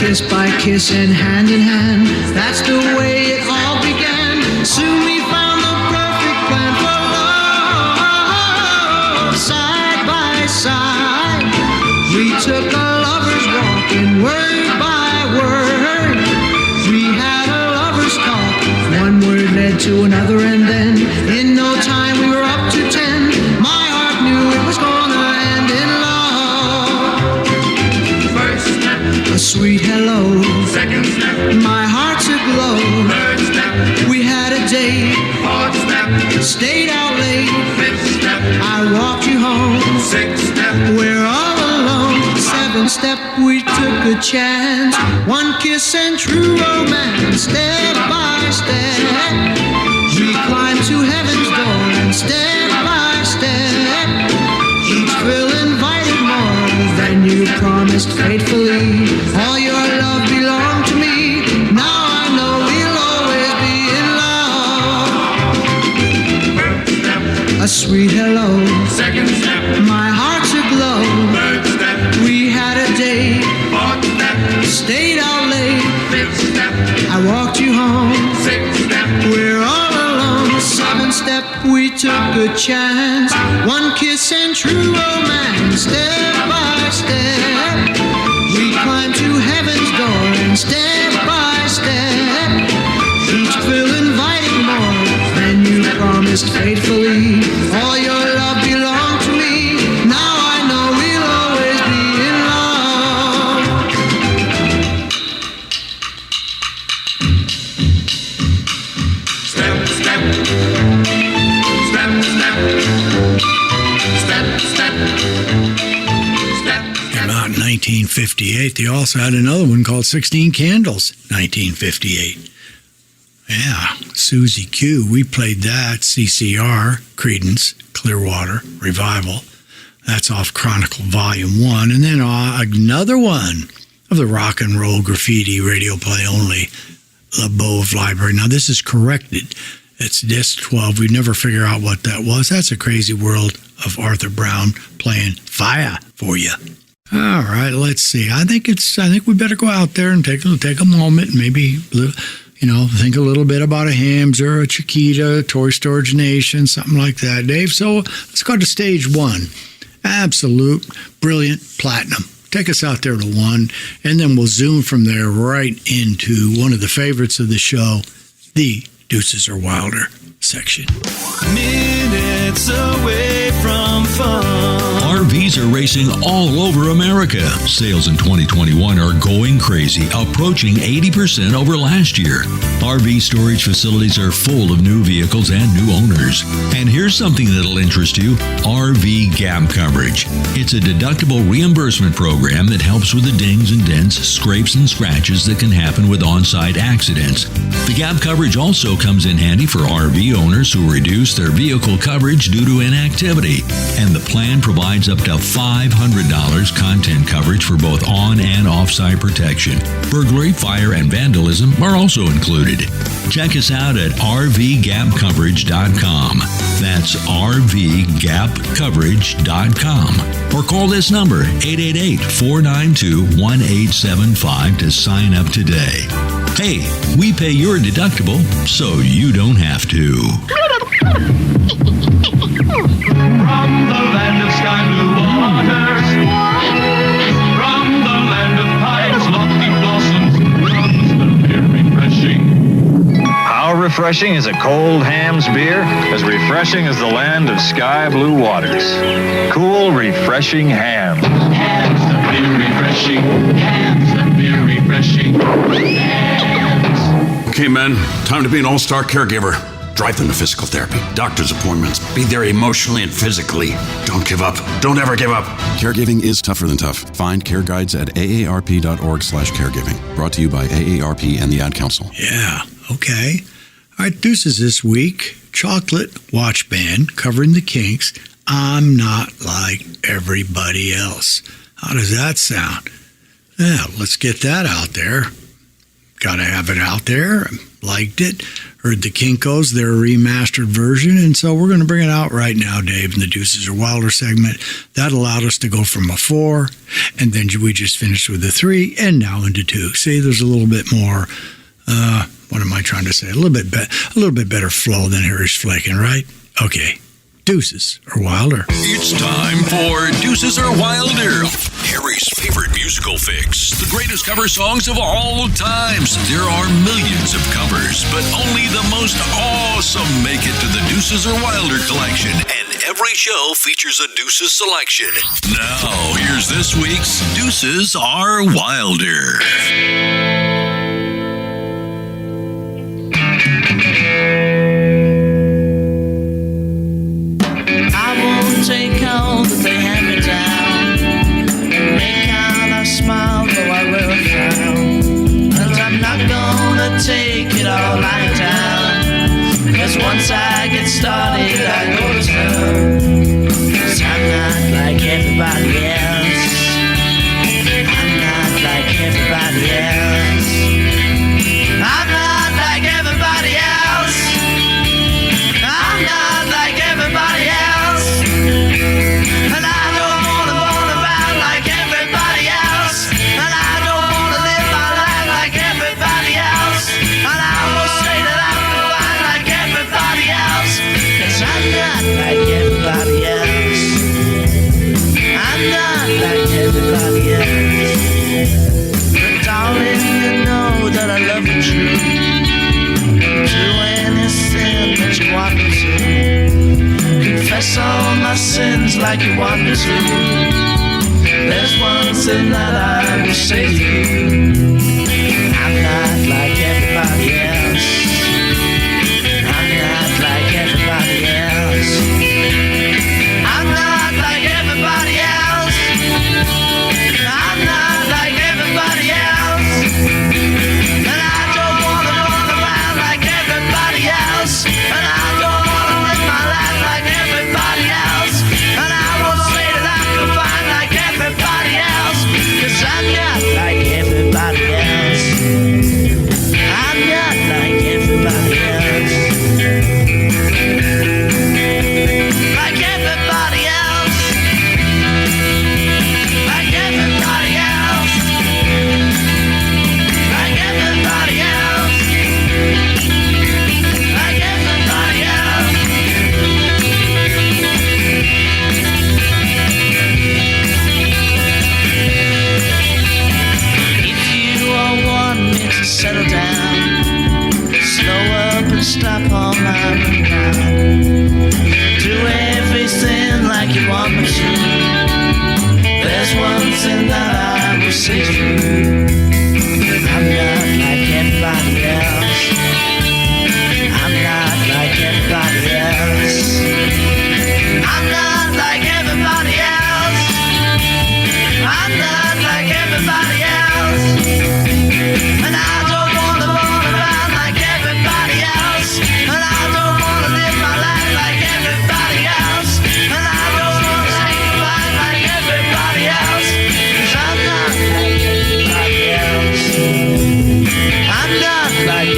kiss by kiss and hand in hand. That's the way it all began. Soon we found the perfect plan for love. Side by side, we took a lover's walk and word by word, we had a lover's talk. One word led to another and then in no time we were up to 10. My heart knew it was gonna end in love. First step, a sweet hello. Second step, my heart's aglow. Third step, we had a date. Fourth step, stayed out late. Fifth step, I walked you home. Sixth step, we're all alone. Seventh step, we took a chance. One kiss and true romance. Step by step, we climbed to heaven's door. And step by step, each thrill invited more than you promised faithfully. All your love belonged to me. Now I know we'll always be in love. First step, a sweet hello. Second step, my heart's aglow. Third step, we had a date. Fourth step, stayed out late. Fifth step, I walked you home. Sixth step, we're all alone. Seventh step, we took a chance. One kiss and true romance. Step by step, we climbed to heaven's door. And step by step, each thrill invited more than you promised faithfully. All your love belonged to me. Now I know we'll always be in love. Step, step, step, step, step, step, step. About 1958, they also had another one called 16 Candles, 1958. Yeah, Susie Q. We played that, CCR, Creedence, Clearwater, Revival. That's off Chronicle Volume 1. And then another one of the Rock and Roll Graffiti Radio Play Only, the Bove Library. Now, this is corrected. It's disc 12. We never figure out what that was. That's a crazy world of Arthur Brown playing Fire for you. All right, let's see. I think we better go out there and take a moment and maybe, think a little bit about a Hams or a Chiquita, Toy Storage Nation, something like that, Dave. So let's go to stage one. Absolute, brilliant, platinum. Take us out there to one, and then we'll zoom from there right into one of the favorites of the show, the Deuces or Wilder section. Minutes away from fun. RVs are racing all over America. Sales in 2021 are going crazy, approaching 80% over last year. RV storage facilities are full of new vehicles and new owners. And here's something that'll interest you: RV gap coverage. It's a deductible reimbursement program that helps with the dings and dents, scrapes and scratches that can happen with on-site accidents. The gap coverage also comes in handy for RV owners who reduce their vehicle coverage due to inactivity. And the plan provides up to $500 content coverage for both on and off-site protection. Burglary, fire, and vandalism are also included. Check us out at rvgapcoverage.com. That's rvgapcoverage.com. Or call this number, 888-492-1875 to sign up today. Hey, we pay your deductible so you don't have to. From the land of sky blue waters, from the land of pines, lofty blossoms, comes the beer refreshing. How refreshing is a cold Hams beer? As refreshing as the land of sky blue waters. Cool, refreshing Hams. Hams, the beer refreshing. Hams, the beer refreshing. Hams. Okay, men, time to be an all-star caregiver. Drive them to physical therapy, doctor's appointments, be there emotionally and physically. Don't give up. Don't ever give up. Caregiving is tougher than tough. Find care guides at aarp.org/caregiving. Brought to you by AARP and the Ad Council. Yeah, okay. All right, Deuces this week. Chocolate Watchband covering the Kinks. I'm not like everybody else. How does that sound? Yeah, let's get that out there. got to have it out there. Liked it. Heard the Kinks, their remastered version, and so we're going to bring it out right now, Dave, in the Deuces or Wilder segment. That allowed us to go from a 4, and then we just finished with a 3, and now into 2. See, there's a little bit more, what am I trying to say? A little bit better flow than Harry's flaking, right? Okay. Deuces or Wilder. It's time for Deuces or Wilder. Harry's favorite musical fix. The greatest cover songs of all times. There are millions of covers, but only the most awesome make it to the Deuces or Wilder collection. And every show features a Deuces selection. Now, here's this week's Deuces or Wilder. Take all that they hand me down, make out I smile though I wear a frown, and I'm not gonna take it all lying down, cause once I get started I go to town, cause I'm not like everybody else, I'm not like everybody else, I'm not like everybody else, I'm not like everybody else. And I don't wanna run around like everybody else, and I don't wanna live my life like everybody else, and I will say that I'm fine like everybody else, cause I'm not like everybody else, I'm not like everybody else. But darling, you know that I love you true, do anything that you want me to, confess all my sins like you want me to. There's one thing that I will say to you, I'm not like everybody else, I'm not like everybody else, I'm not like everybody else, I'm not like everybody else, and I don't wanna run around like everybody else, and I don't wanna live my life like everybody else, and I will say that I'm confined like everybody else, cause I'm not like everybody else, I'm not like everybody else, like everybody else, like everybody else, like everybody else, like everybody else. If you all want me to settle down, slow up and stop all my running, do everything like you want me to. There's one thing that I will say to you, I'm not like everybody else, I'm not like everybody else, I'm not like everybody else, I'm not like everybody else, and I don't wanna run around like everybody else, and I don't wanna live my life like everybody else, and I don't wanna say goodbye like everybody else, cause I'm not like everybody else, I'm not like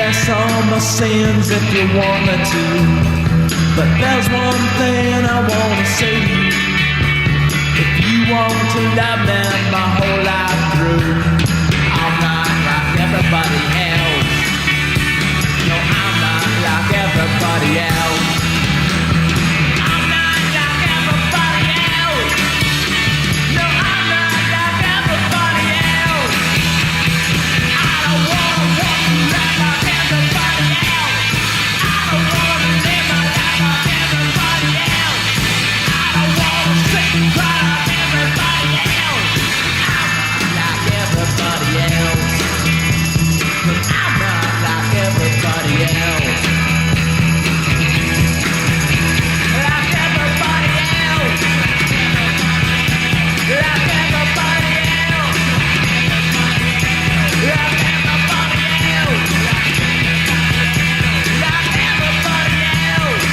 confess all my sins if you want me to. But there's one thing I want to say to you. If you want to love me my whole life through, I'm not like everybody else. No, I'm not like everybody else. I'm not like everybody else. No, I'm not like everybody else. I don't wanna walk around like everybody else. I don't wanna live my life like everybody else. I don't wanna sit and cry like everybody else. I'm not like everybody else. No, I'm not like everybody else. Like everybody else. Like everybody else. Like everybody else. Like everybody else.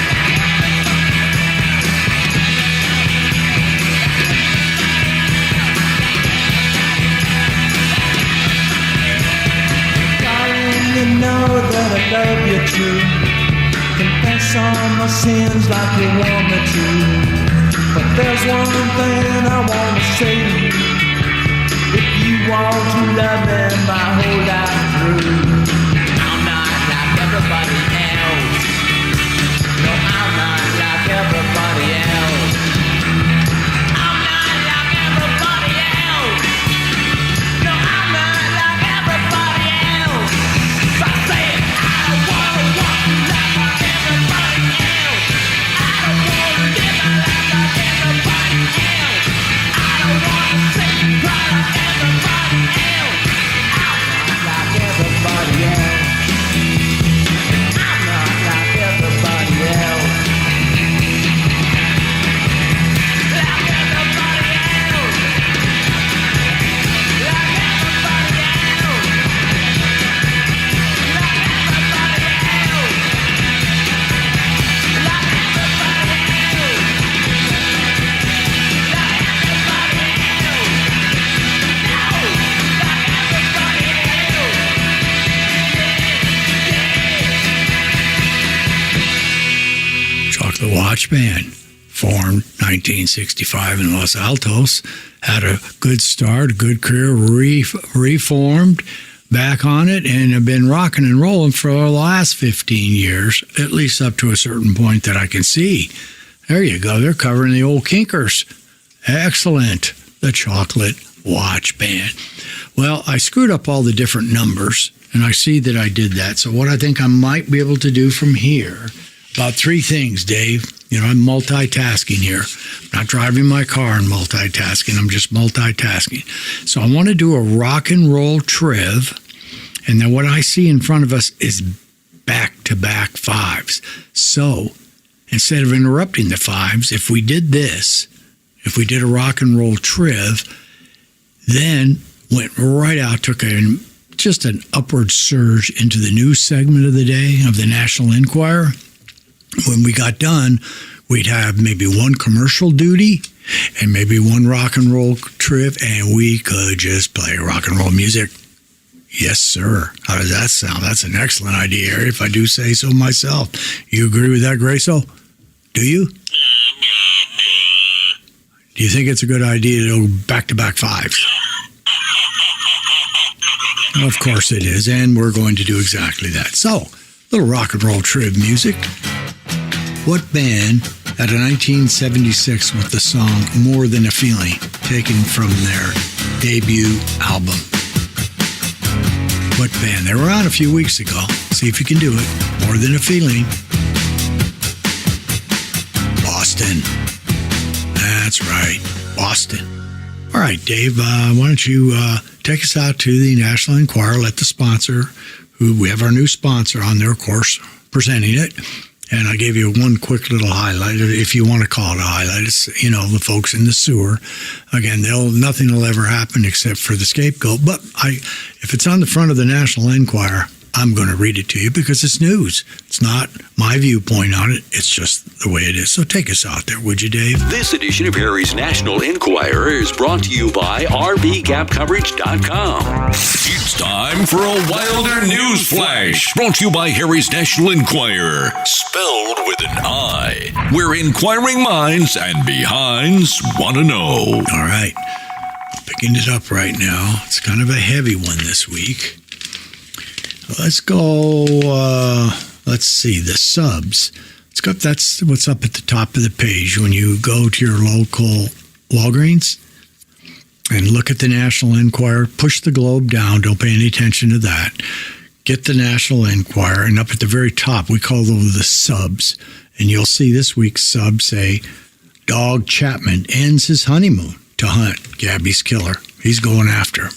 Darling, you know that I love you true. Confess all my sins like you want me to. But there's one thing I want to say to you. If you want to love me my whole life through, I'm not like everybody else. No, I'm not like everybody else. I'm not like everybody else. No, I'm not like everybody else. So I said, I don't wanna walk like everybody else. I don't wanna live my life like everybody else. I don't wanna sit and cry like everybody else. I'm not like everybody else. I'm not like everybody else. Like everybody else. Like everybody else. Like everybody else. Like everybody else. Like everybody else. No, like everybody else. Chocolate Watchband, formed 1965 in Los Altos, had a good start, a good career, reformed back on it, and have been rocking and rolling for the last 15 years, at least up to a certain point that I can see. There you go. They're covering the old Kinkers. Excellent. The Chocolate Watchband. Well, I screwed up all the different numbers, and I see that I did that. So what I think I might be able to do from here, about three things, Dave. You know, I'm multitasking here. I'm not driving my car and multitasking. I'm just multitasking. So I want to do a rock and roll triv, and then what I see in front of us is back-to-back fives. So instead of interrupting the fives, if we did this, if we did a rock and roll triv, then went right out, took just an upward surge into the news segment of the day of the National Enquirer. When we got done, we'd have maybe one commercial duty and maybe one rock and roll triv, and we could just play rock and roll music. Yes, sir. How does that sound? That's an excellent idea, Harry, if I do say so myself. You agree with that, Graco? Do you? Do you think it's a good idea to go back-to-back fives? Of course it is, and we're going to do exactly that. So, little rock and roll triv music. What band had a 1976 with the song More Than a Feeling, taken from their debut album? What band? They were on a few weeks ago. See if you can do it. More Than a Feeling. Boston. That's right. Boston. All right, Dave, why don't you take us out to the National Enquirer, let the sponsor, who we have our new sponsor on there, of course, presenting it. And I gave you one quick little highlight, if you want to call it a highlight. It's, the folks in the sewer. Again, nothing will ever happen except for the scapegoat. But if it's on the front of the National Enquirer, I'm going to read it to you because it's news. It's not my viewpoint on it. It's just the way it is. So take us out there, would you, Dave? This edition of Harry's National Enquirer is brought to you by RVGapCoverage.com. It's time for a Wilder News Flash. Brought to you by Harry's National Enquirer, spelled with an I. Where inquiring minds and behinds want to know. All right. Picking it up right now. It's kind of a heavy one this week. Let's go, let's see, the subs. That's what's up at the top of the page when you go to your local Walgreens and look at the National Enquirer. Push the globe down. Don't pay any attention to that. Get the National Enquirer, and up at the very top, we call those the subs. And you'll see this week's sub say, Dog Chapman ends his honeymoon to hunt Gabby's killer. He's going after him.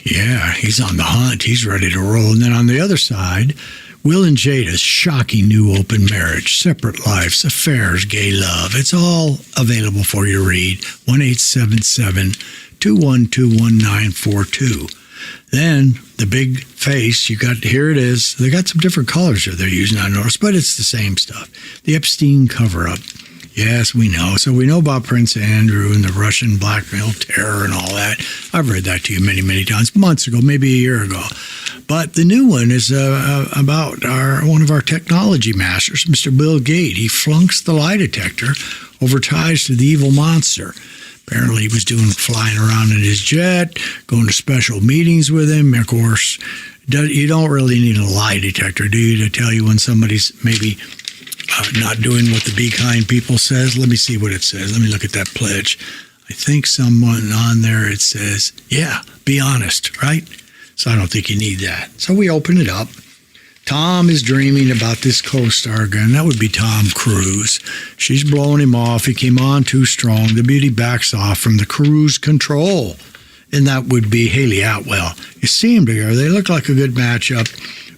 Yeah, he's on the hunt. He's ready to roll. And then on the other side, Will and Jada's shocking new open marriage, separate lives, affairs, gay love. It's all available for you to read. 1-877-212-1942. Then the big face, here it is. They got some different colors that they're using, I noticed, but it's the same stuff. The Epstein cover-up. Yes, we know. So we know about Prince Andrew and the Russian blackmail terror and all that. I've read that to you many, many times, months ago, maybe a year ago. But the new one is about one of our technology masters, Mr. Bill Gates. He flunks the lie detector over ties to the evil monster. Apparently he was flying around in his jet, going to special meetings with him. Of course, you don't really need a lie detector, do you, to tell you when somebody's maybe not doing what the Be Kind people says? Let me see what it says. Let me look at that pledge. I think someone on there, it says, yeah, be honest, right? So I don't think you need that. So we open it up. Tom is dreaming about this co-star gun. That would be Tom Cruise. She's blowing him off. He came on too strong. The beauty backs off from the cruise control. And that would be Haley Atwell. You see them together. They look like a good matchup,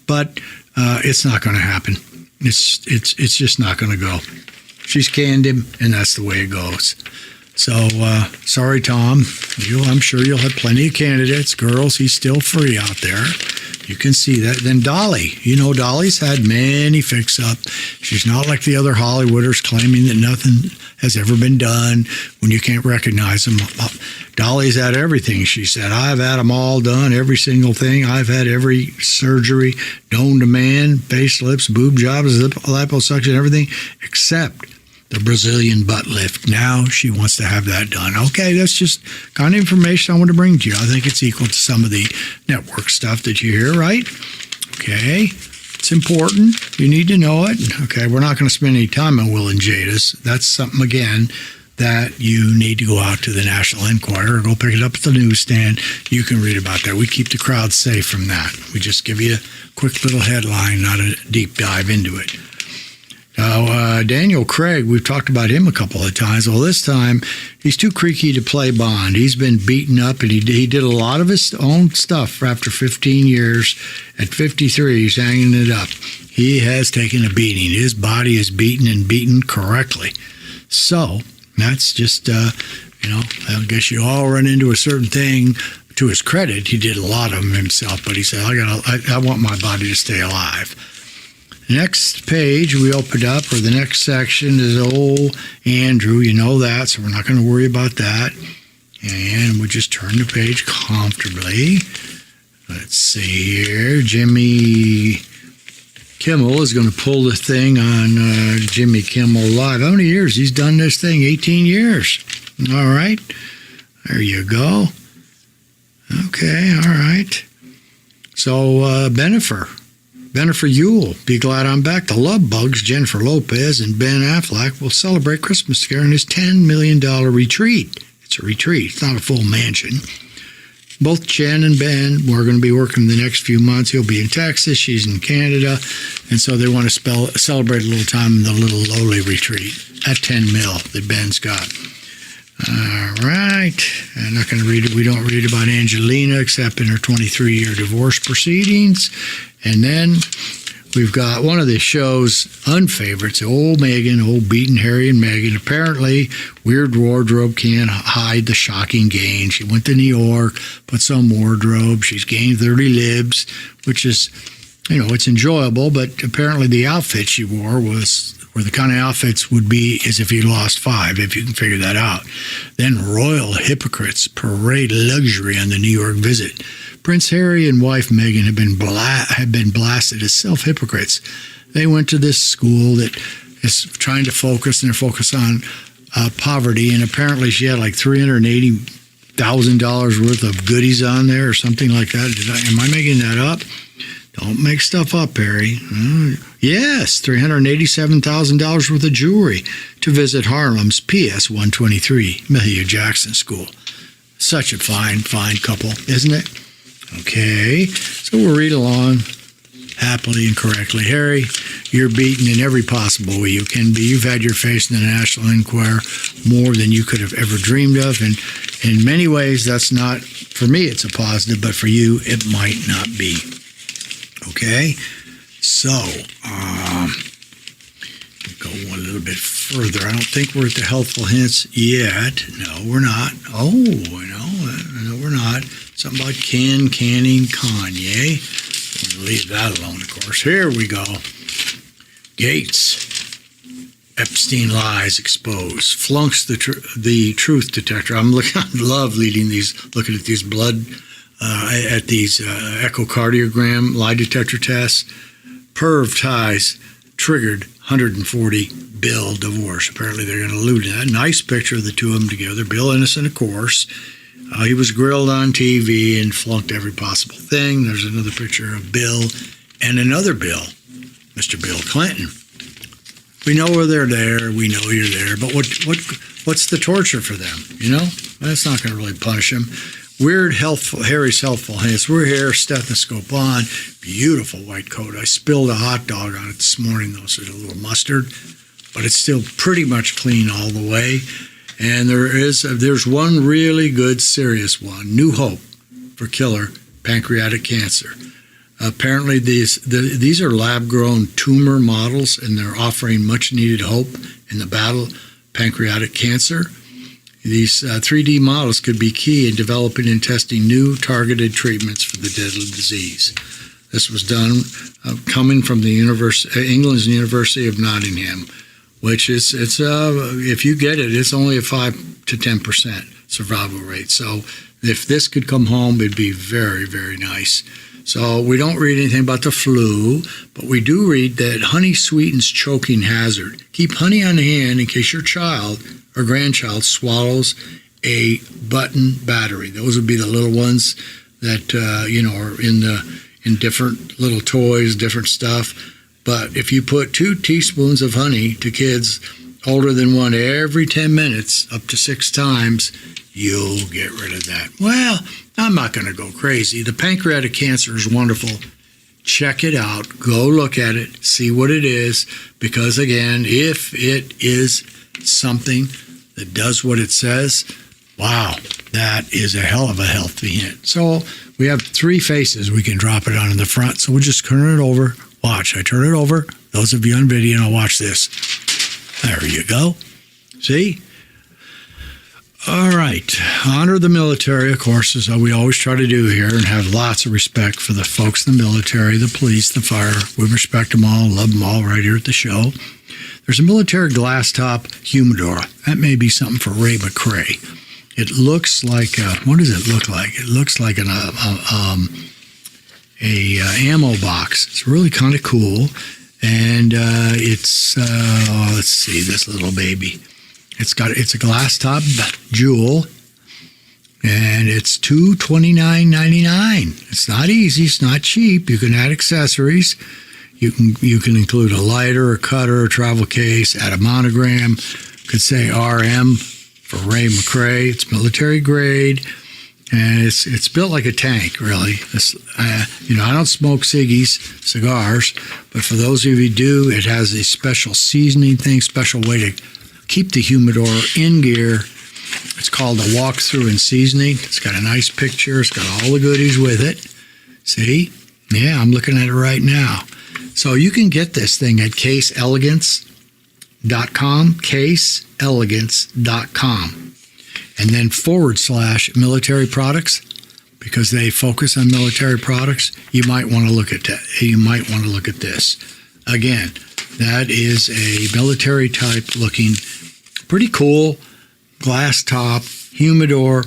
but it's not going to happen. It's just not going to go. She's canned him, and that's the way it goes. So, sorry, Tom. I'm sure you'll have plenty of candidates. Girls, he's still free out there. You can see that. Then Dolly. Dolly's had many fix-ups. She's not like the other Hollywooders claiming that nothing has ever been done when you can't recognize them. Dolly's had everything, she said. I've had them all done, every single thing. I've had every surgery known to man, facelifts, boob jobs, liposuction, everything, except the Brazilian butt lift. Now she wants to have that done. Okay, that's just kind of information I want to bring to you. I think it's equal to some of the network stuff that you hear, right? Okay, it's important. You need to know it. Okay, we're not going to spend any time on Will and Jada's. That's something, again, that you need to go out to the National Enquirer or go pick it up at the newsstand. You can read about that. We keep the crowd safe from that. We just give you a quick little headline, not a deep dive into it. Now, Daniel Craig, we've talked about him a couple of times. Well, this time, he's too creaky to play Bond. He's been beaten up, and he did a lot of his own stuff after 15 years. At 53, he's hanging it up. He has taken a beating. His body is beaten correctly. So that's just, I guess you all run into a certain thing. To his credit, he did a lot of them himself, but he said, I want my body to stay alive. Next page we opened up, or the next section, is old Andrew. You know that, so we're not going to worry about that. And we'll just turn the page comfortably. Let's see here. Jimmy Kimmel is going to pull the thing on Jimmy Kimmel Live. How many years? He's done this thing? 18 years. All right. There you go. Okay, all right. So, Bennifer Yule, be glad I'm back. The Love Bugs, Jennifer Lopez and Ben Affleck, will celebrate Christmas together in his $10 million retreat. It's a retreat. It's not a full mansion. Both Jen and Ben are going to be working the next few months. He'll be in Texas. She's in Canada. And so they want to celebrate a little time in the little lowly retreat at 10 mil that Ben's got. All right. I'm not going to read it. We don't read about Angelina except in her 23-year divorce proceedings. And then we've got one of the show's unfavorites, old Megan, old beaten Harry and Meghan. Apparently, weird wardrobe can't hide the shocking gain. She went to New York, put some wardrobe. She's gained 30 libs, which is it's enjoyable, but apparently the outfit she wore were the kind of outfits would be as if you lost 5, if you can figure that out. Then royal hypocrites parade luxury on the New York visit. Prince Harry and wife Meghan have been blasted as self-hypocrites. They went to this school that is trying to focus, and they're focused on poverty, and apparently she had like $380,000 worth of goodies on there or something like that. Am I making that up? Don't make stuff up, Harry. Yes, $387,000 worth of jewelry to visit Harlem's PS 123 Mahalia Jackson School. Such a fine couple, isn't it? Okay, so we'll read along happily and correctly. Harry, you're beaten in every possible way you can be. You've had your face in the National Enquirer more than you could have ever dreamed of, and in many ways that's not, for me it's a positive, but for you it might not be. Okay, so go one little bit further. I don't think we're at the helpful hints yet. No, we're not. Oh, no, we're not. Something about canning Kanye. We'll leave that alone, of course. Here we go. Gates. Epstein lies exposed. Flunks the truth detector. I love looking at these blood. At these echocardiogram lie detector tests. Perv ties triggered 140 Bill divorce. Apparently they're going to allude to that. Nice picture of the two of them together. Bill innocent, of course. He was grilled on TV and flunked every possible thing. There's another picture of Bill and another Bill, Mr. Bill Clinton. We know they're there. We know you're there. But what's the torture for them? That's not going to really punish them. Weird, Harry's helpful hints. We're here, stethoscope on, beautiful white coat. I spilled a hot dog on it this morning, though, so there's a little mustard, but it's still pretty much clean all the way. And there's one really good, serious one, New Hope for killer pancreatic cancer. Apparently, these are lab-grown tumor models, and they're offering much-needed hope in the battle pancreatic cancer. These 3D models could be key in developing and testing new targeted treatments for the deadly disease. This was done coming from the England's University of Nottingham, which is if you get it, it's only a 5 to 10% survival rate. So if this could come home, it'd be very, very nice. So we don't read anything about the flu, but we do read that honey sweetens choking hazard. Keep honey on hand in case your child or grandchild swallows a button battery. Those would be the little ones that are in different little toys, different stuff. But if you put 2 teaspoons of honey to kids older than 1 every 10 minutes, up to 6 times, you'll get rid of that. Well, I'm not going to go crazy. The pancreatic cancer is wonderful. Check it out. Go look at it. See what it is. Because, again, if it is something that does what it says, wow, that is a hell of a healthy hint. So we have 3 faces we can drop it on in the front. So we'll just turn it over. Watch. I turn it over. Those of you on video, now watch this. There you go. See? All right. Honor the military, of course, as we always try to do here, and have lots of respect for the folks in the military, the police, the fire. We respect them all, love them all right here at the show. There's a military glass top humidor. That may be something for Ray McCrae. It looks like, what does it look like? It looks like an ammo box. It's really kind of cool. And it's, let's see, this little baby. It's a glass top jewel, and it's $229.99. It's not easy. It's not cheap. You can add accessories. You can include a lighter, a cutter, a travel case, add a monogram. Could say RM for Ray McCrae. It's military grade, and it's built like a tank, really. I don't smoke cigars, but for those of you who do, it has a special seasoning thing, special way to keep the humidor in gear. It's called a walkthrough and seasoning. It's got a nice picture. It's got all the goodies with it. See? Yeah, I'm looking at it right now. So you can get this thing at caseelegance.com, caseelegance.com, and then /military products, because they focus on military products, you might want to look at that. You might want to look at this. Again, that is a military type looking, pretty cool glass top humidor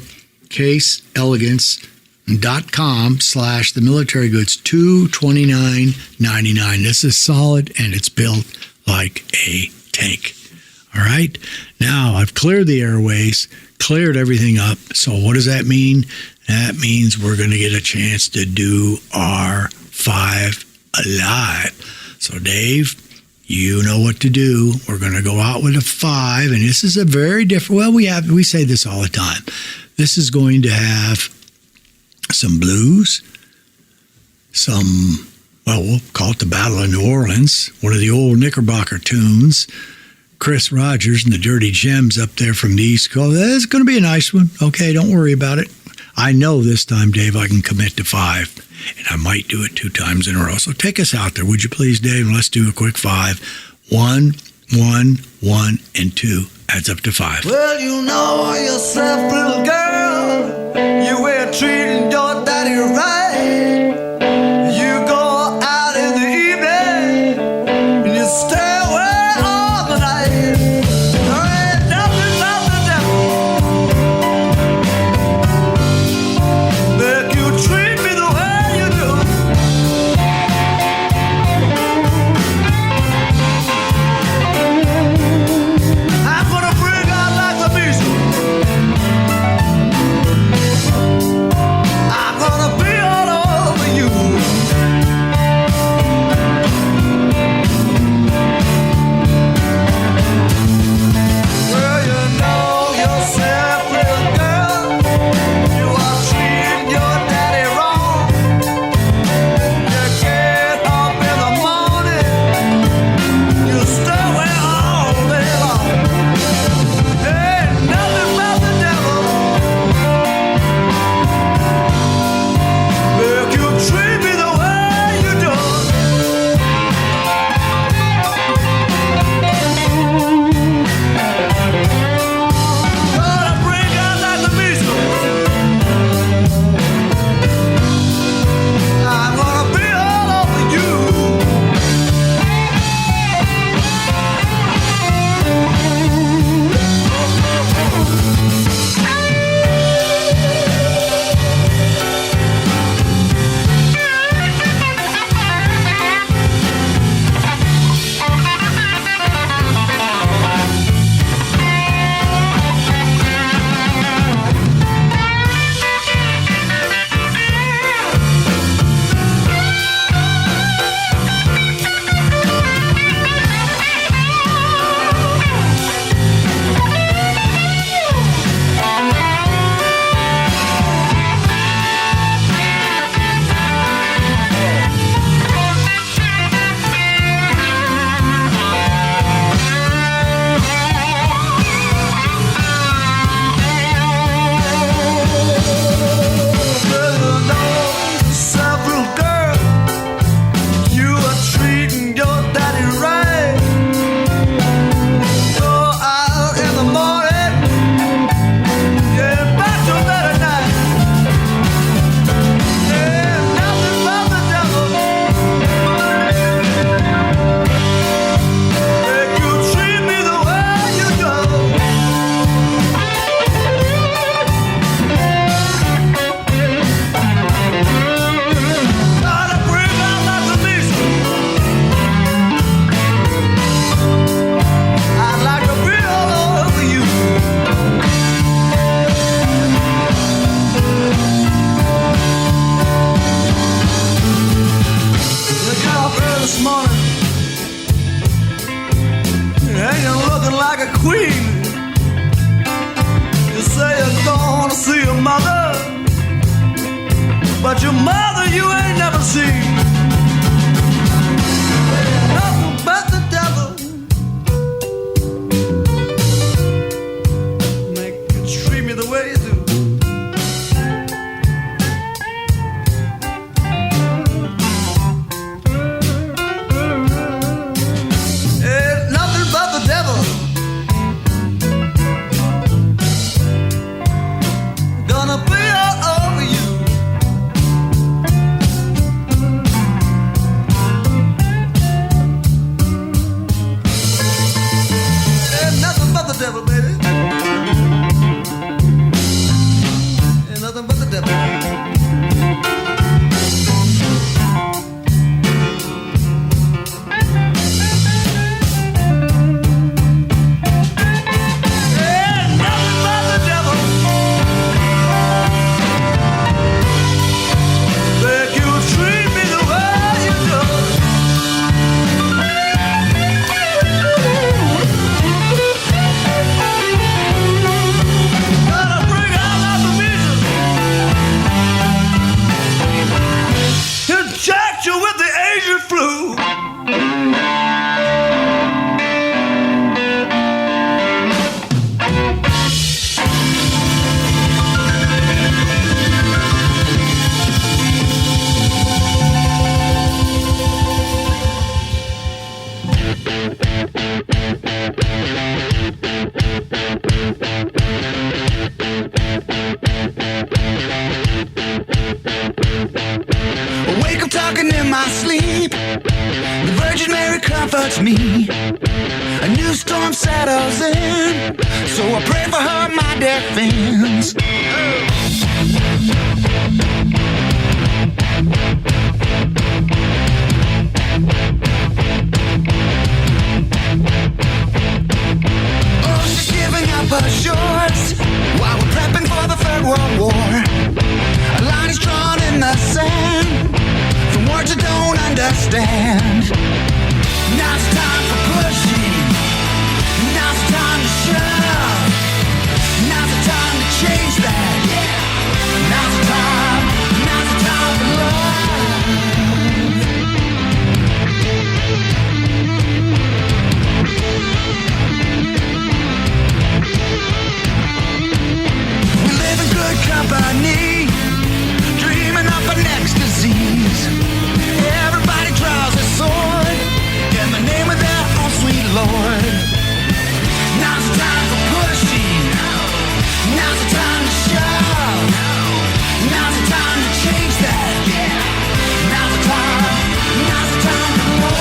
case elegance.com/the military goods, $229.99. This is solid and it's built like a tank. All right. Now I've cleared the airways, cleared everything up. So what does that mean? That means we're going to get a chance to do our 5 Alive. So Dave, you know what to do. We're going to go out with a 5, and this is a very different, well, we say this all the time. This is going to have some blues, some, well, we'll call it the Battle of New Orleans, one of the old Knickerbocker tunes. Kris Rodgers and the Dirty Gems up there from the East Coast. It's going to be a nice one. Okay, don't worry about it. I know this time, Dave, I can commit to 5, and I might do it 2 times in a row. So take us out there, would you please, Dave? And let's do a quick 5. 1, 1, 1, and 2 adds up to 5. Well, you know yourself, little girl, you were treating your daddy right. You go out in the evening and you stay away all the night. There ain't nothing but the devil make you treat me the way you do. I'm gonna bring out like the beast. I'm gonna be all over you. Well, you know yourself, little girl, you are treating your daddy wrong. You get up in the morning, you stay away all day long. Ain't nothing but the devil make you treat me the way you do. Gonna bring out like the beast. I'm gonna be all over you. Well, you know yourself, little girl, you are treating your daddy right. Go out in the morning, get back to bed at night. Ain't nothing but the devil make you treat me the way you do. Gotta bring out like the beast. I'd like to be all over you. You got up early this morning, and you're looking like a queen. You say you're gonna see your mother, but your mother you ain't never seen. Nothing but the devil make you treat me the way you do. Ain't nothing but the devil gonna be all over you. I pray for her, my defense. Oh, she's giving up her shorts while we're prepping for the Third World War. A line is drawn in the sand from words I don't understand. Now's the time for pushing. Now's the time to shove. Now's the time to change that. Now's the time. Now's the time for love. We live in good company, dreaming up our next disease. Everybody draws a sword in the name of their own sweet Lord. Now's the time for pushing. Now's the time to shove. Now's the time to change that. Now's the time. Now's the time for love.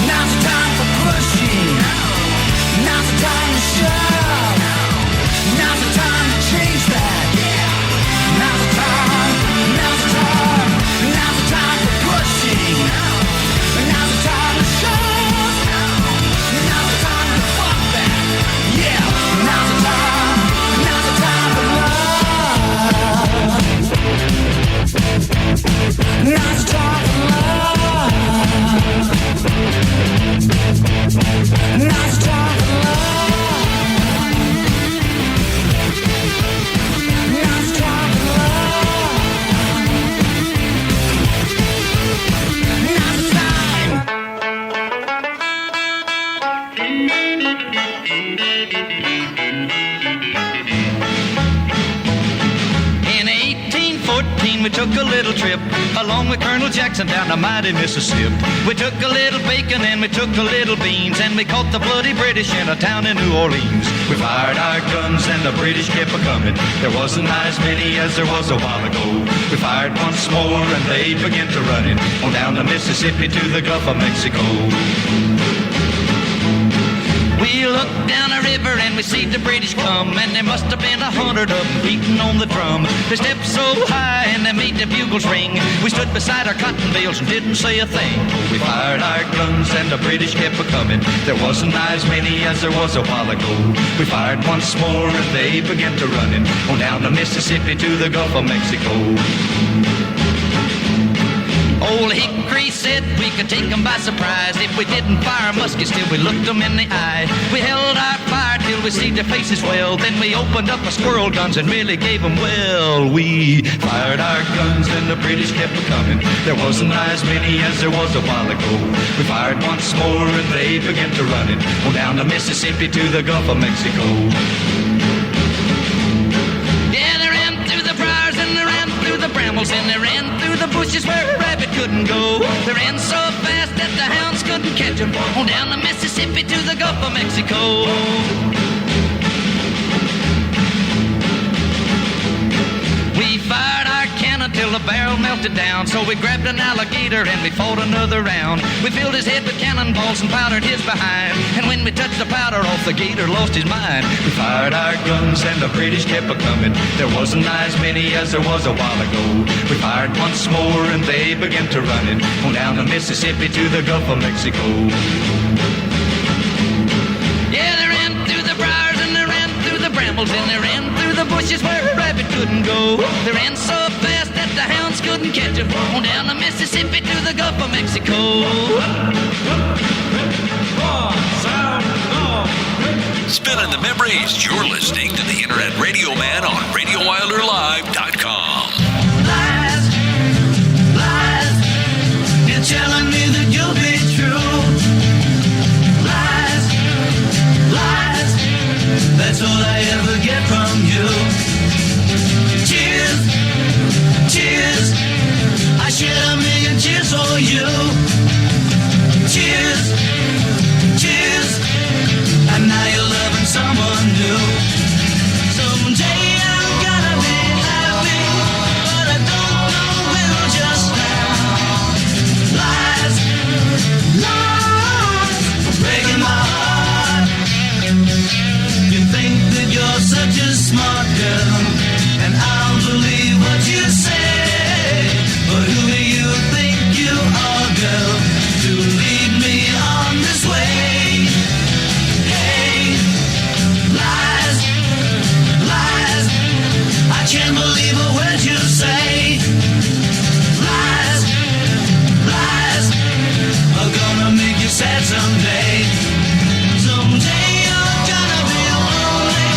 Now's the time for pushing. Now's the time to shove. Now's the time to change that. Now's the time. Now's the time. Now's the time for pushing. Now's the time to shove. Now's the time to fuck that. Yeah. Now's the time. Now's the time for love. Now's the time for love. Now's the time for love. Now's the time for love. Now's the time. In 1814 we took a little trip along with Colonel Jackson down the mighty Mississippi. We took a little bacon and we took a little beans, and we caught the bloody British in a town in New Orleans. We fired our guns and the British kept a-coming. There wasn't as many as there was a while ago. We fired once more and they began to running on down the Mississippi to the Gulf of Mexico. We looked down a river and we see the British come, and there must have been 100 of them beating on the drum. They stepped so high and they made the bugles ring. We stood beside our cotton bales and didn't say a thing. We fired our guns and the British kept a-coming. There wasn't as many as there was a while ago. We fired once more and they began to running on down the Mississippi to the Gulf of Mexico. Old Hickory said we could take them by surprise if we didn't fire muskets till we looked them in the eye. We held our fire till we see their faces well. Then we opened up our squirrel guns and really gave them well. We fired our guns and the British kept coming. There wasn't as many as there was a while ago. We fired once more and they began to run it on down the Mississippi to the Gulf of Mexico. Yeah, they ran through the briars and they ran through the brambles and they ran through the bushes where a rabbit couldn't go. They ran so fast that the hounds couldn't catch them on down the Mississippi to the Gulf of Mexico. We fired our cannon till the barrel melted down. So we grabbed an alligator and we fought another round. We filled his head with cannonballs and powdered his behind. And when we touched the powder off, the gator lost his mind. We fired our guns and the British kept a-coming. There wasn't as many as there was a while ago. We fired once more and they began to run it on down the Mississippi to the Gulf of Mexico. Yeah, they ran through the briars and they ran through the brambles and they ran through the bushes where a rabbit couldn't go. They ran so fast that the hounds couldn't catch them on down the Mississippi to the Gulf of Mexico. Spinning the memories. You're listening to the Internet Radio Man on RadioWilderLive.com. shed a million tears for you. Tears, tears, and now you're loving someone new. Someday I'm gonna be happy, but I don't know when just now. Lies, lies, breaking my heart. You think that you're such a smart girl, and I'll believe what you say. But who do you think you are, girl, to lead me on this way? Hey, lies, lies, I can't believe a word you say. Lies, lies, are gonna make you sad someday. Someday you're gonna be lonely,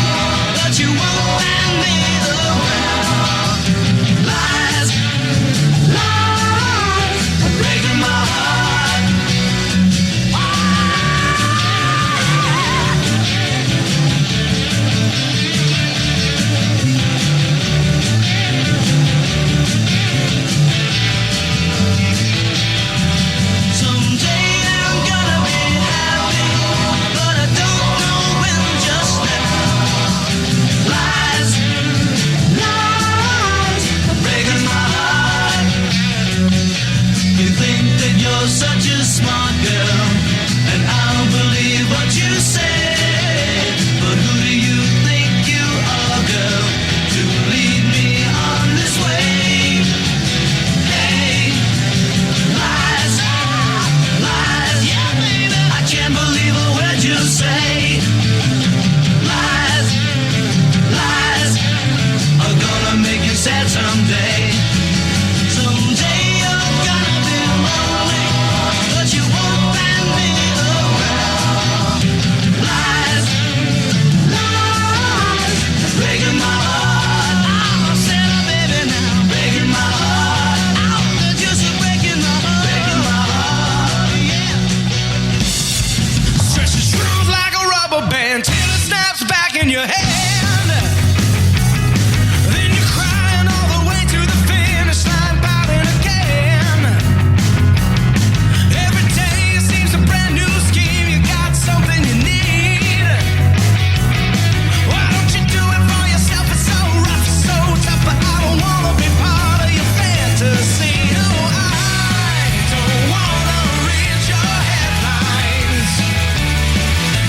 but you won't hand me around. Lies, lies, are breaking my heart. Someday I'm gonna be happy, but I don't know when just now. Lies, lies, are breaking my heart. You think that you're such a smart girl, and I'll believe what you say. But who do you think you are, girl, to lead me on this way? Hey, lies, lies, yeah, baby, I can't believe a word you say. Lies, lies, are gonna make you sad someday. Someday you're gonna be lonely, but you won't find me around. Lies, lies, breaking my heart. I'm sad, baby, now, breaking my heart. They're just breaking my heart, breaking my heart, yeah. Stretch the truth like a rubber band till it snaps back in your hand. Then you're crying all the way to the finish line, pouting again. Every day it seems a brand new scheme. You got something you need. Why don't you do it for yourself? It's so rough, it's so tough, but I don't wanna be part of your fantasy. No, I don't wanna read your headlines.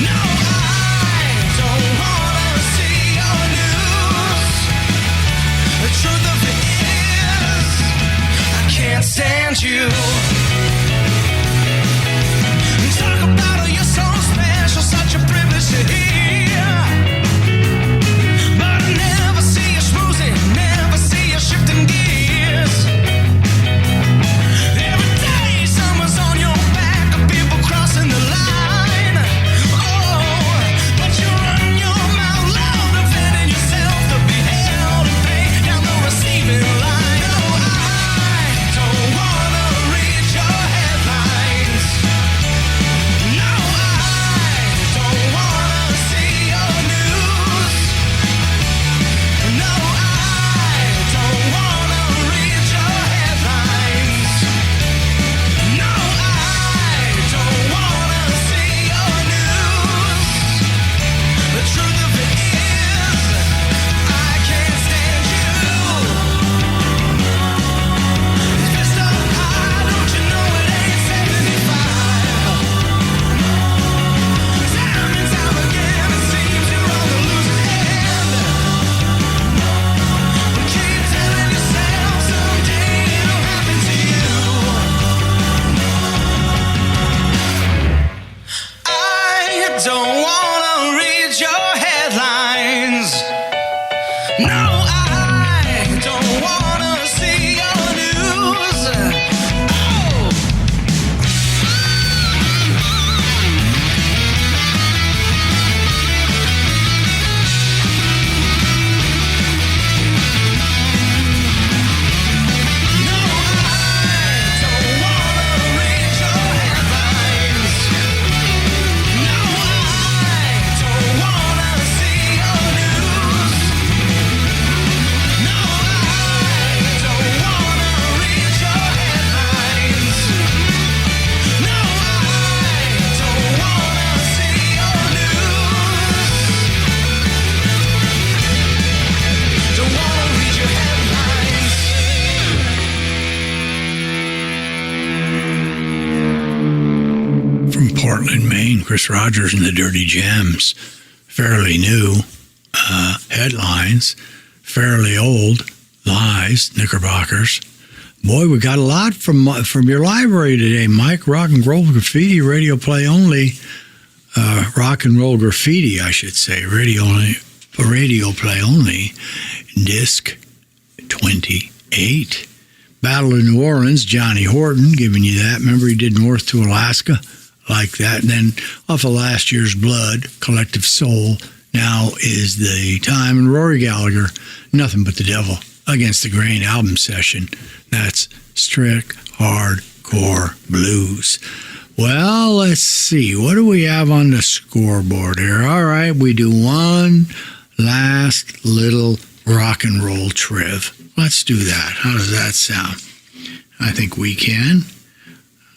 No, I don't wanna see your news. The truth of it is, I can't stand you. Talk about how you're so special, such a privilege to hear. But I never see you schmoozing, never see you shifting gears. Every day someone's on your back, of people crossing the line. Oh, but you run your mouth loud, defending yourself to be held in pain down the receiving line. No, I don't wanna read your Portland, Maine. Chris Rodgers and the Dirty Gems. Fairly new. Headlines. Fairly old. Lies. Knickerbockers. Boy, we got a lot from your library today, Mike. Rock and roll graffiti, radio play only. Rock and roll graffiti, I should say. Radio play only. Disc 28. Battle of New Orleans, Johnny Horton giving you that. Remember he did North to Alaska like that. And then off of last year's Blood, Collective Soul, now is the time. And Rory Gallagher, Nothing But the Devil Against the Grain album session. That's strict hardcore blues. Well, let's see. What do we have on the scoreboard here? All right, we do one last little rock and roll triv. Let's do that. How does that sound? I think we can.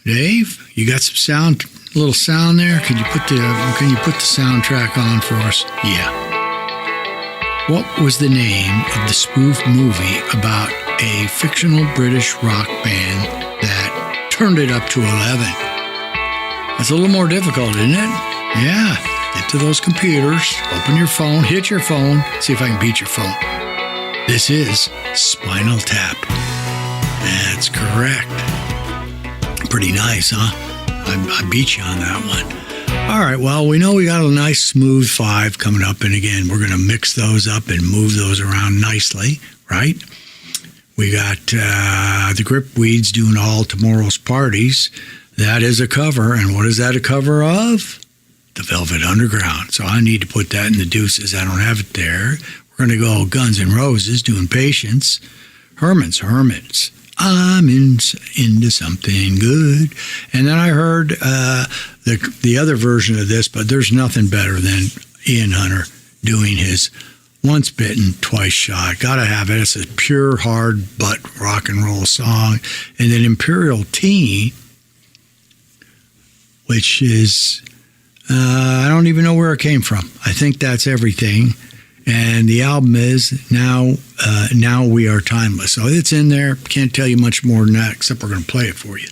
Dave, you got some sound, a little sound there? Can you put the soundtrack on for us? Yeah. What was the name of the spoof movie about a fictional British rock band that turned it up to 11? That's a little more difficult, isn't it? Yeah. Get to those computers, open your phone, hit your phone, see if I can beat your phone. This is Spinal Tap. That's correct. Pretty nice, huh? I beat you on that one. All right, well, we know we got a nice smooth 5 coming up, and again, we're going to mix those up and move those around nicely, right? We got the Gripweeds doing All Tomorrow's Parties. That is a cover, and what is that a cover of? The Velvet Underground. So I need to put that in the Deuces. I don't have it there. We're going to go Guns N' Roses doing Patience. Herman's Hermits. I'm into something good. And then I heard the other version of this, but there's nothing better than Ian Hunter doing his Once Bitten, Twice Shy. Gotta have it. It's a pure, hard butt rock and roll song. And then Imperial Tea, which is, I don't even know where it came from. I think that's everything. And the album is Now We Are Timeless. So it's in there. Can't tell you much more than that, except we're going to play it for you.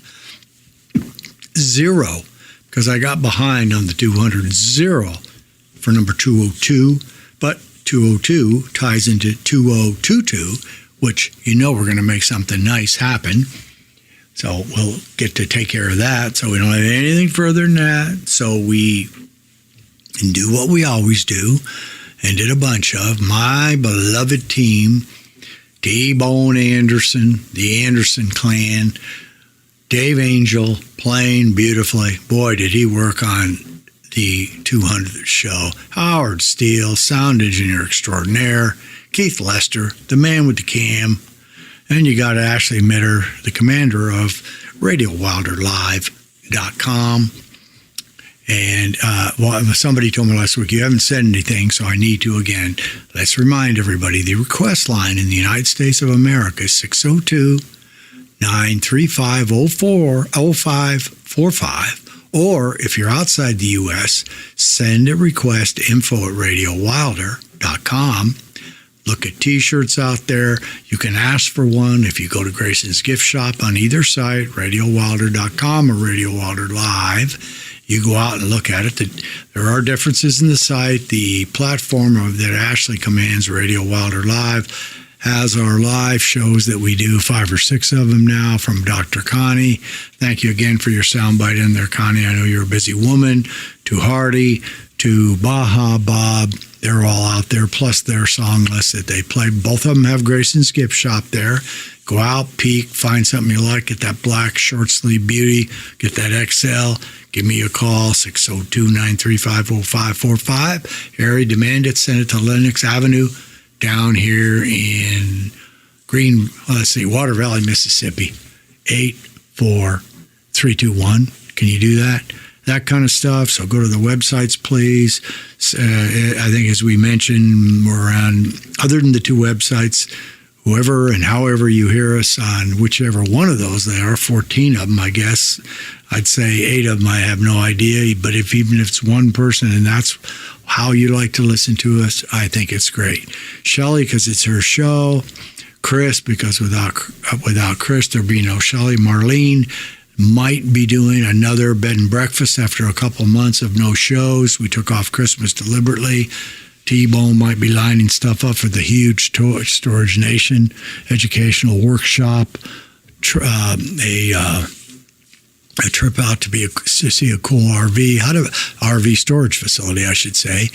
0, because I got behind on the 200. 0 for number 202. But 202 ties into 2022, which you know we're going to make something nice happen. So we'll get to take care of that. So we don't have anything further than that. So we can do what we always do. And did a bunch of my beloved team, T-Bone Anderson, the Anderson Clan, Dave Angel playing beautifully. Boy, did he work on the 200th show. Howard Steele, sound engineer extraordinaire. Keith Lester, the man with the cam. And you got Ashley Mitter, the commander of RadioWilderLive.com. And somebody told me last week, you haven't said anything, so I need to again. Let's remind everybody, the request line in the United States of America is 602-935-0545. Or if you're outside the U.S., send a request to info@RadioWilder.com. Look at T-shirts out there. You can ask for one if you go to Grayson's gift shop on either site, RadioWilder.com or Radio Wilder Live. You go out and look at it. There are differences in the site. The platform that Ashley commands, Radio Wilder Live, has our live shows that we do, 5 or 6 of them now, from Dr. Connie. Thank you again for your soundbite in there, Connie. I know you're a busy woman. To Hardy, to Baja Bob. They're all out there, plus their song list that they play. Both of them have Grayson's gift shop there. Go out, peek, find something you like. Get that black short sleeve beauty. Get that XL. Give me a call, 602-935-0545. Harry, demand it. Send it to Lenox Avenue down here in Water Valley, Mississippi. 84321. Can you do that? That kind of stuff. So go to the websites, please. I think, as we mentioned, we're on, other than the 2 websites, whoever and however you hear us on whichever one of those, there are 14 of them, I guess. I'd say 8 of them, I have no idea. But even if it's one person and that's how you like to listen to us, I think it's great. Shelley, because it's her show. Kris, because without Kris, there'd be no Shelley. Marlene, Might be doing another bed and breakfast after a couple months of no shows. We took off Christmas deliberately. T-Bone might be lining stuff up for the huge Storage Nation educational workshop. A trip out to see a cool RV storage facility, I should say.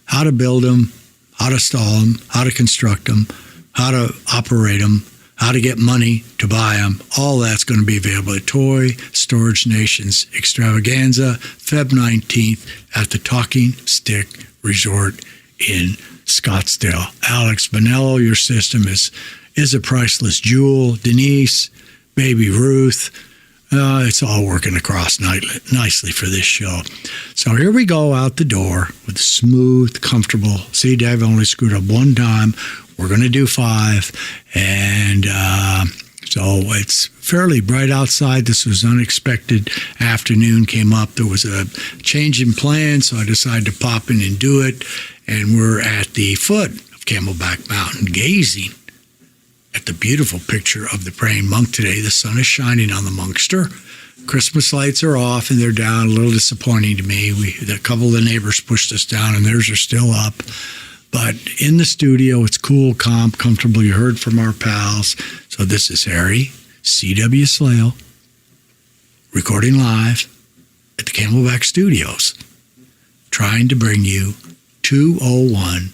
How to build them, how to stall them, how to construct them, how to operate them, how to get money to buy them. All that's going to be available at Toy Storage Nation's Extravaganza, Feb 19th at the Talking Stick Resort in Scottsdale. Alex Bonello, your system is a priceless jewel. Denise, baby Ruth, it's all working across nicely for this show. So here we go out the door with smooth, comfortable. See, Dave only screwed up one time. We're going to do 5. And so it's fairly bright outside. This was unexpected afternoon came up. There was a change in plan, so I decided to pop in and do it. And we're at the foot of Camelback Mountain, gazing at the beautiful picture of the praying monk today. The sun is shining on the monkster. Christmas lights are off and they're down. A little disappointing to me. A couple of the neighbors pushed us down and theirs are still up. But in the studio, it's cool, calm, comfortable. You heard from our pals. So this is Harry C.W. Slale recording live at the Camelback Studios, trying to bring you 201.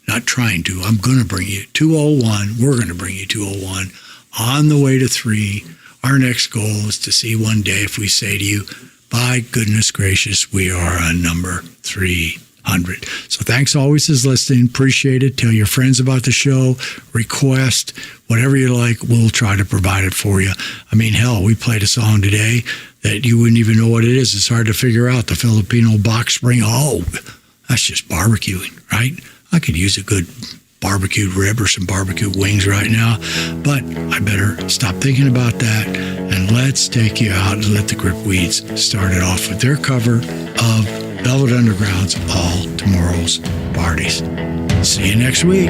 Not trying to. I'm going to bring you 201. We're going to bring you 201 on the way to 3. Our next goal is to see one day if we say to you, by goodness gracious, we are on number 300. So thanks always for listening. Appreciate it. Tell your friends about the show. Request whatever you like. We'll try to provide it for you. I mean, hell, we played a song today that you wouldn't even know what it is. It's hard to figure out. The Filipino Box Spring Hog. That's just barbecuing, right? I could use a good barbecued rib or some barbecued wings right now, but I better stop thinking about that and let's take you out and let the Gripweeds start it off with their cover of Velvet Underground's All Tomorrow's Parties. See you next week.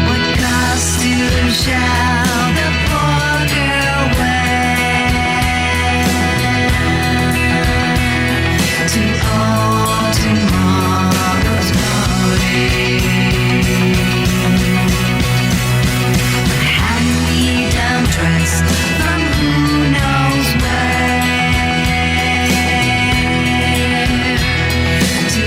What costume shall the poor girl wear to all tomorrow's party? Hand-me-down dress from who knows where to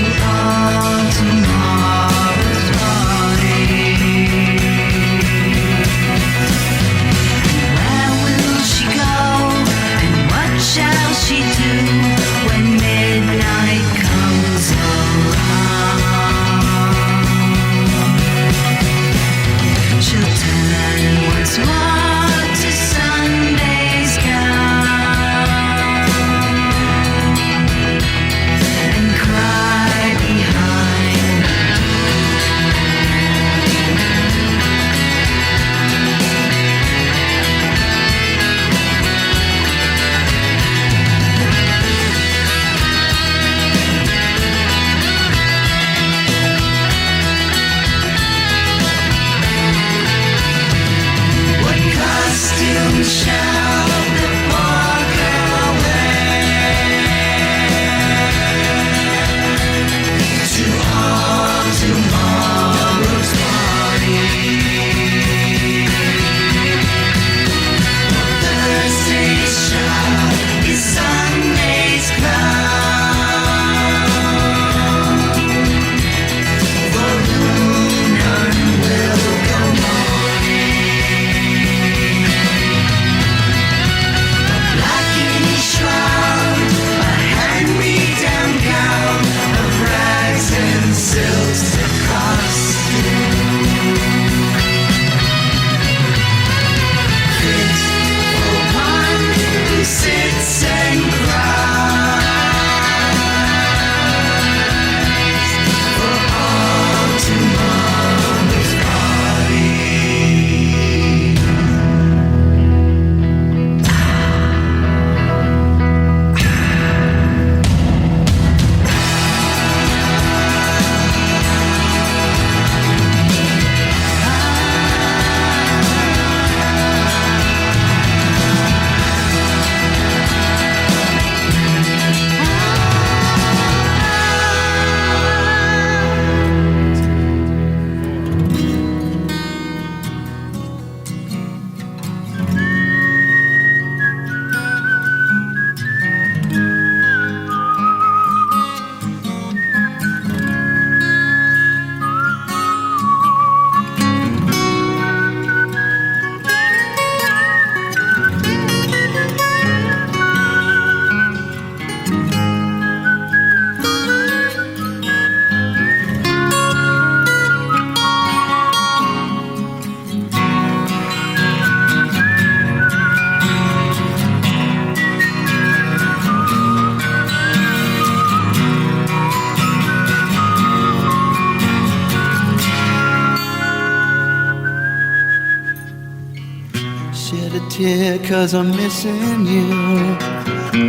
a tear 'cause I'm missing you.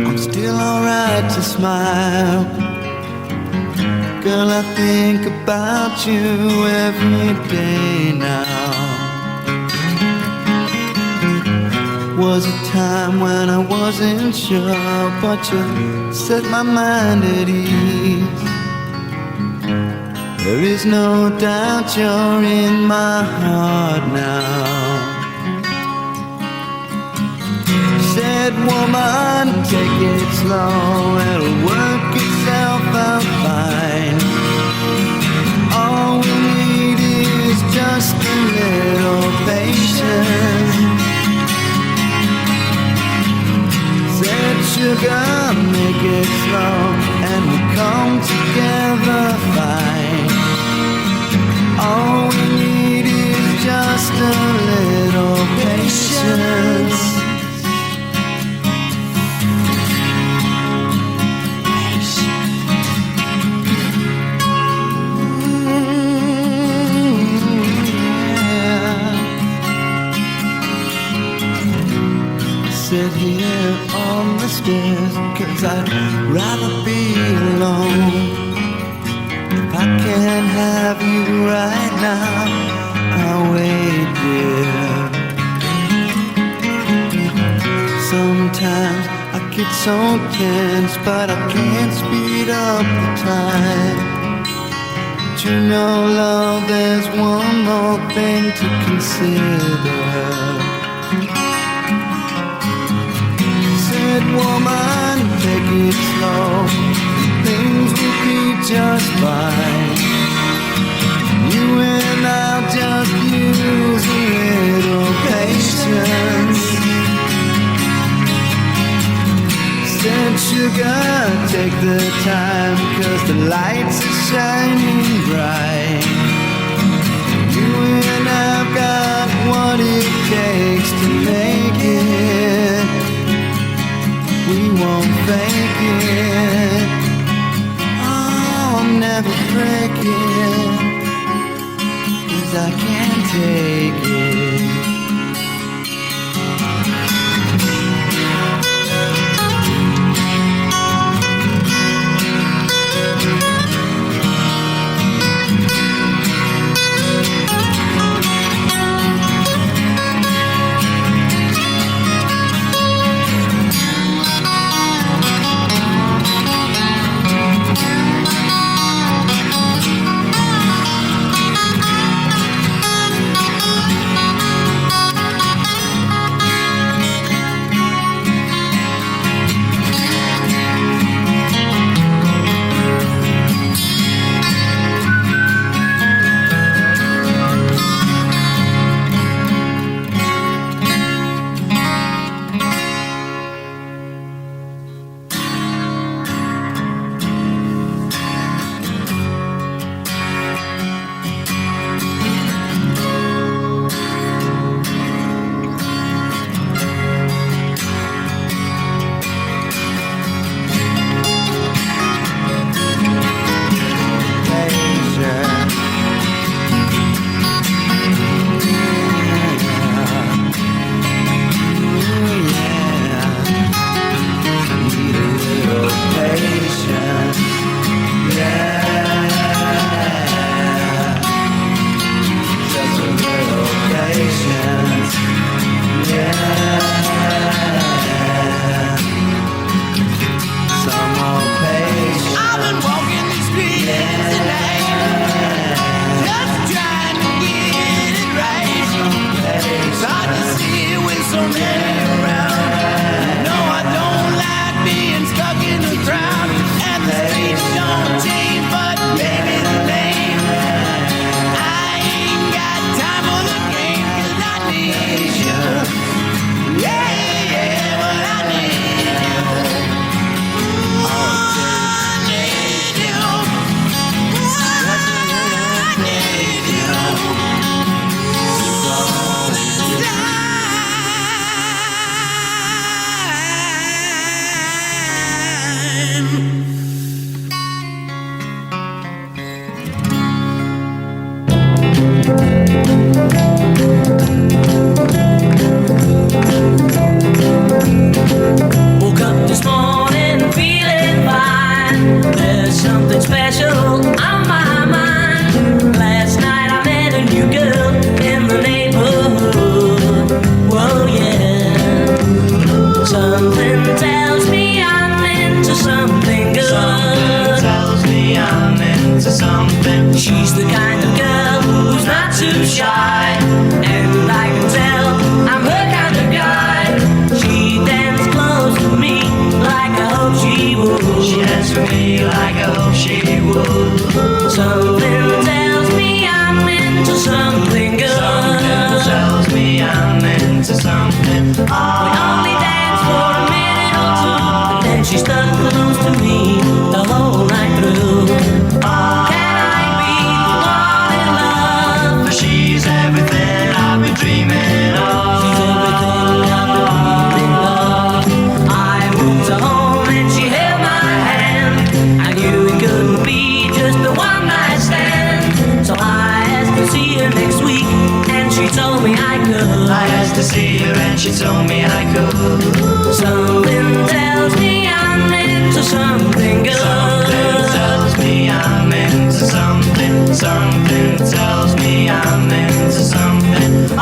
I'm still alright to smile. Girl, I think about you every day now. Was a time when I wasn't sure, but you set my mind at ease. There is no doubt you're in my heart now. Said, woman, take it slow, it'll work itself out fine. All we need is just a little patience. Said, sugar, make it slow, and we'll come together fine. All we need is just a little patience. Sit here on the stairs, 'cause I'd rather be alone. If I can't have you right now, I'll wait, dear. Sometimes I get so tense, but I can't speed up the time. But you know, love, there's one more thing to consider. Said, woman, take it slow, things will be just fine. You and I'll just use a little patience. Said, sugar, take the time, 'cause the lights are shining bright. You and I've got what it takes to make it. We won't fake it. Oh, I'll never break it, 'cause I can't take it. Woke up this morning feeling fine. There's something special on my mind. Last night I met a new girl in the neighborhood. Whoa, yeah. Something tells me I'm into something good. Something tells me I'm into something. She's the kind of girl who's not too shy, and I can tell I'm her kind of guy. She danced close to me like I hope she would. She danced with me like I hope she would. Something tells me I'm into something good. Something tells me I'm into something. We only danced for a minute or two, and then she stuck close to me the whole night through. Can I be the one in love? For she's everything I've been dreaming of. She's everything I've been dreaming of. I moved her home and she held my hand. I knew it couldn't be just a one night stand. So I asked to see her next week, and she told me I could. I asked to see her and she told me I could. Something tells me I'm into something good. Something tells me I'm into something. Something tells me I'm into something.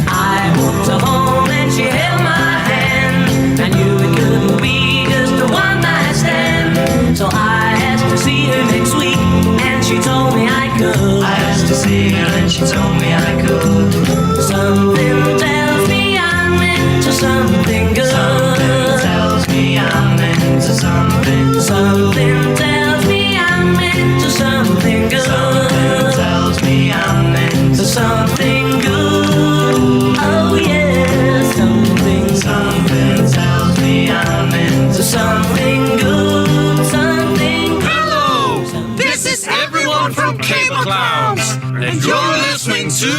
I walked her home and she held my hand. I knew it couldn't be just a one night stand. So I asked to see her next week, and she told me I could. I asked to see her and she told me I could. Something tells me I'm into something good. Something tells me I'm into something. Something tells me I'm into something good. Something tells me I'm into something good. Oh yeah, something. Something tells me I'm into something good. Something good. Hello, this is everyone from Cable Clowns, and you're listening to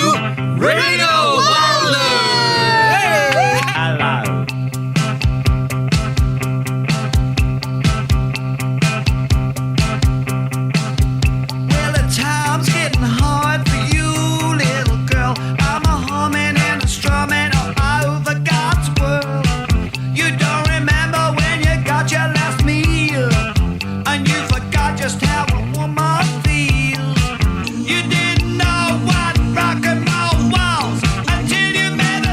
Radio Wilder. Hey! Hello. Well, the time's getting hard for you, little girl. I'm a humming and a strumming all over God's world. You don't remember when you got your last meal, and you forgot just how a woman feels. You didn't know what rock and roll was until you met a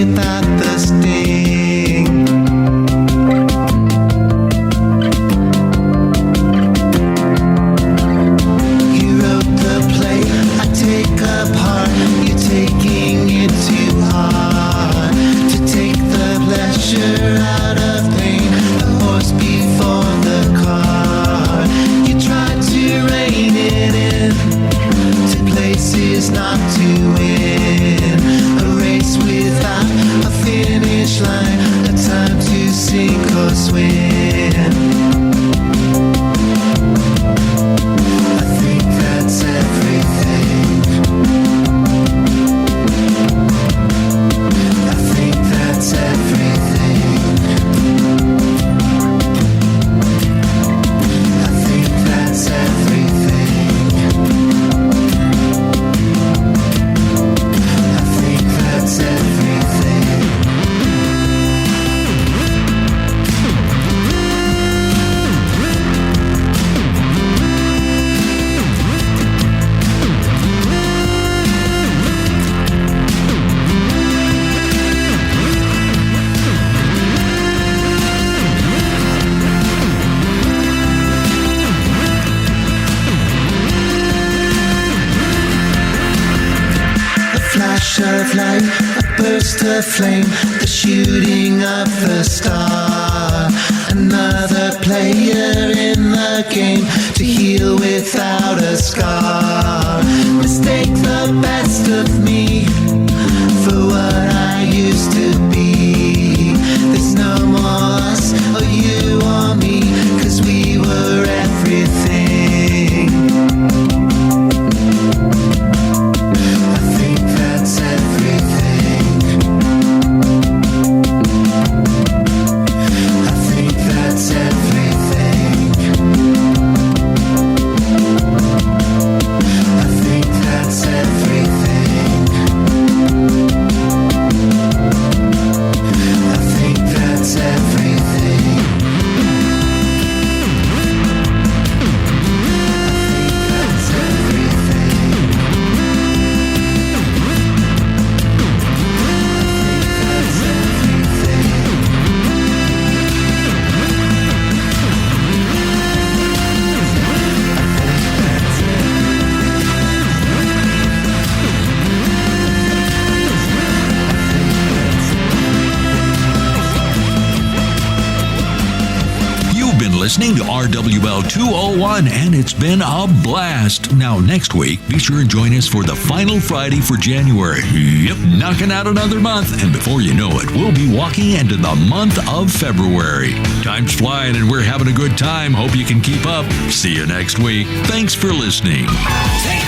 without the sting. You wrote the play I take apart. You're taking it too hard to take the pleasure out of pain. The horse before the car. You tried to rein it in to places not to win. A race without a finish line, a time to sink or swim. I think that's everything. I think that's everything. I think that's everything. I think that's everything. A flash of light, a burst of flame, the shooting of the star. Another player in the game to heal without a scar. Mistake the best of me for what I used to be. There's no more us or you or me, 'cause we were everything. I think that's everything. I think that's everything. I think that's everything. I think that's everything. You've been listening to RWL 201, and it's been a blast. Now, next week, be sure and join us for the final Friday for January. Yep, knocking out another month, and before you know it, we'll be walking into the month of February. Time's flying, and we're having a good time. Hope you can keep up. See you next week. Thanks for listening. Take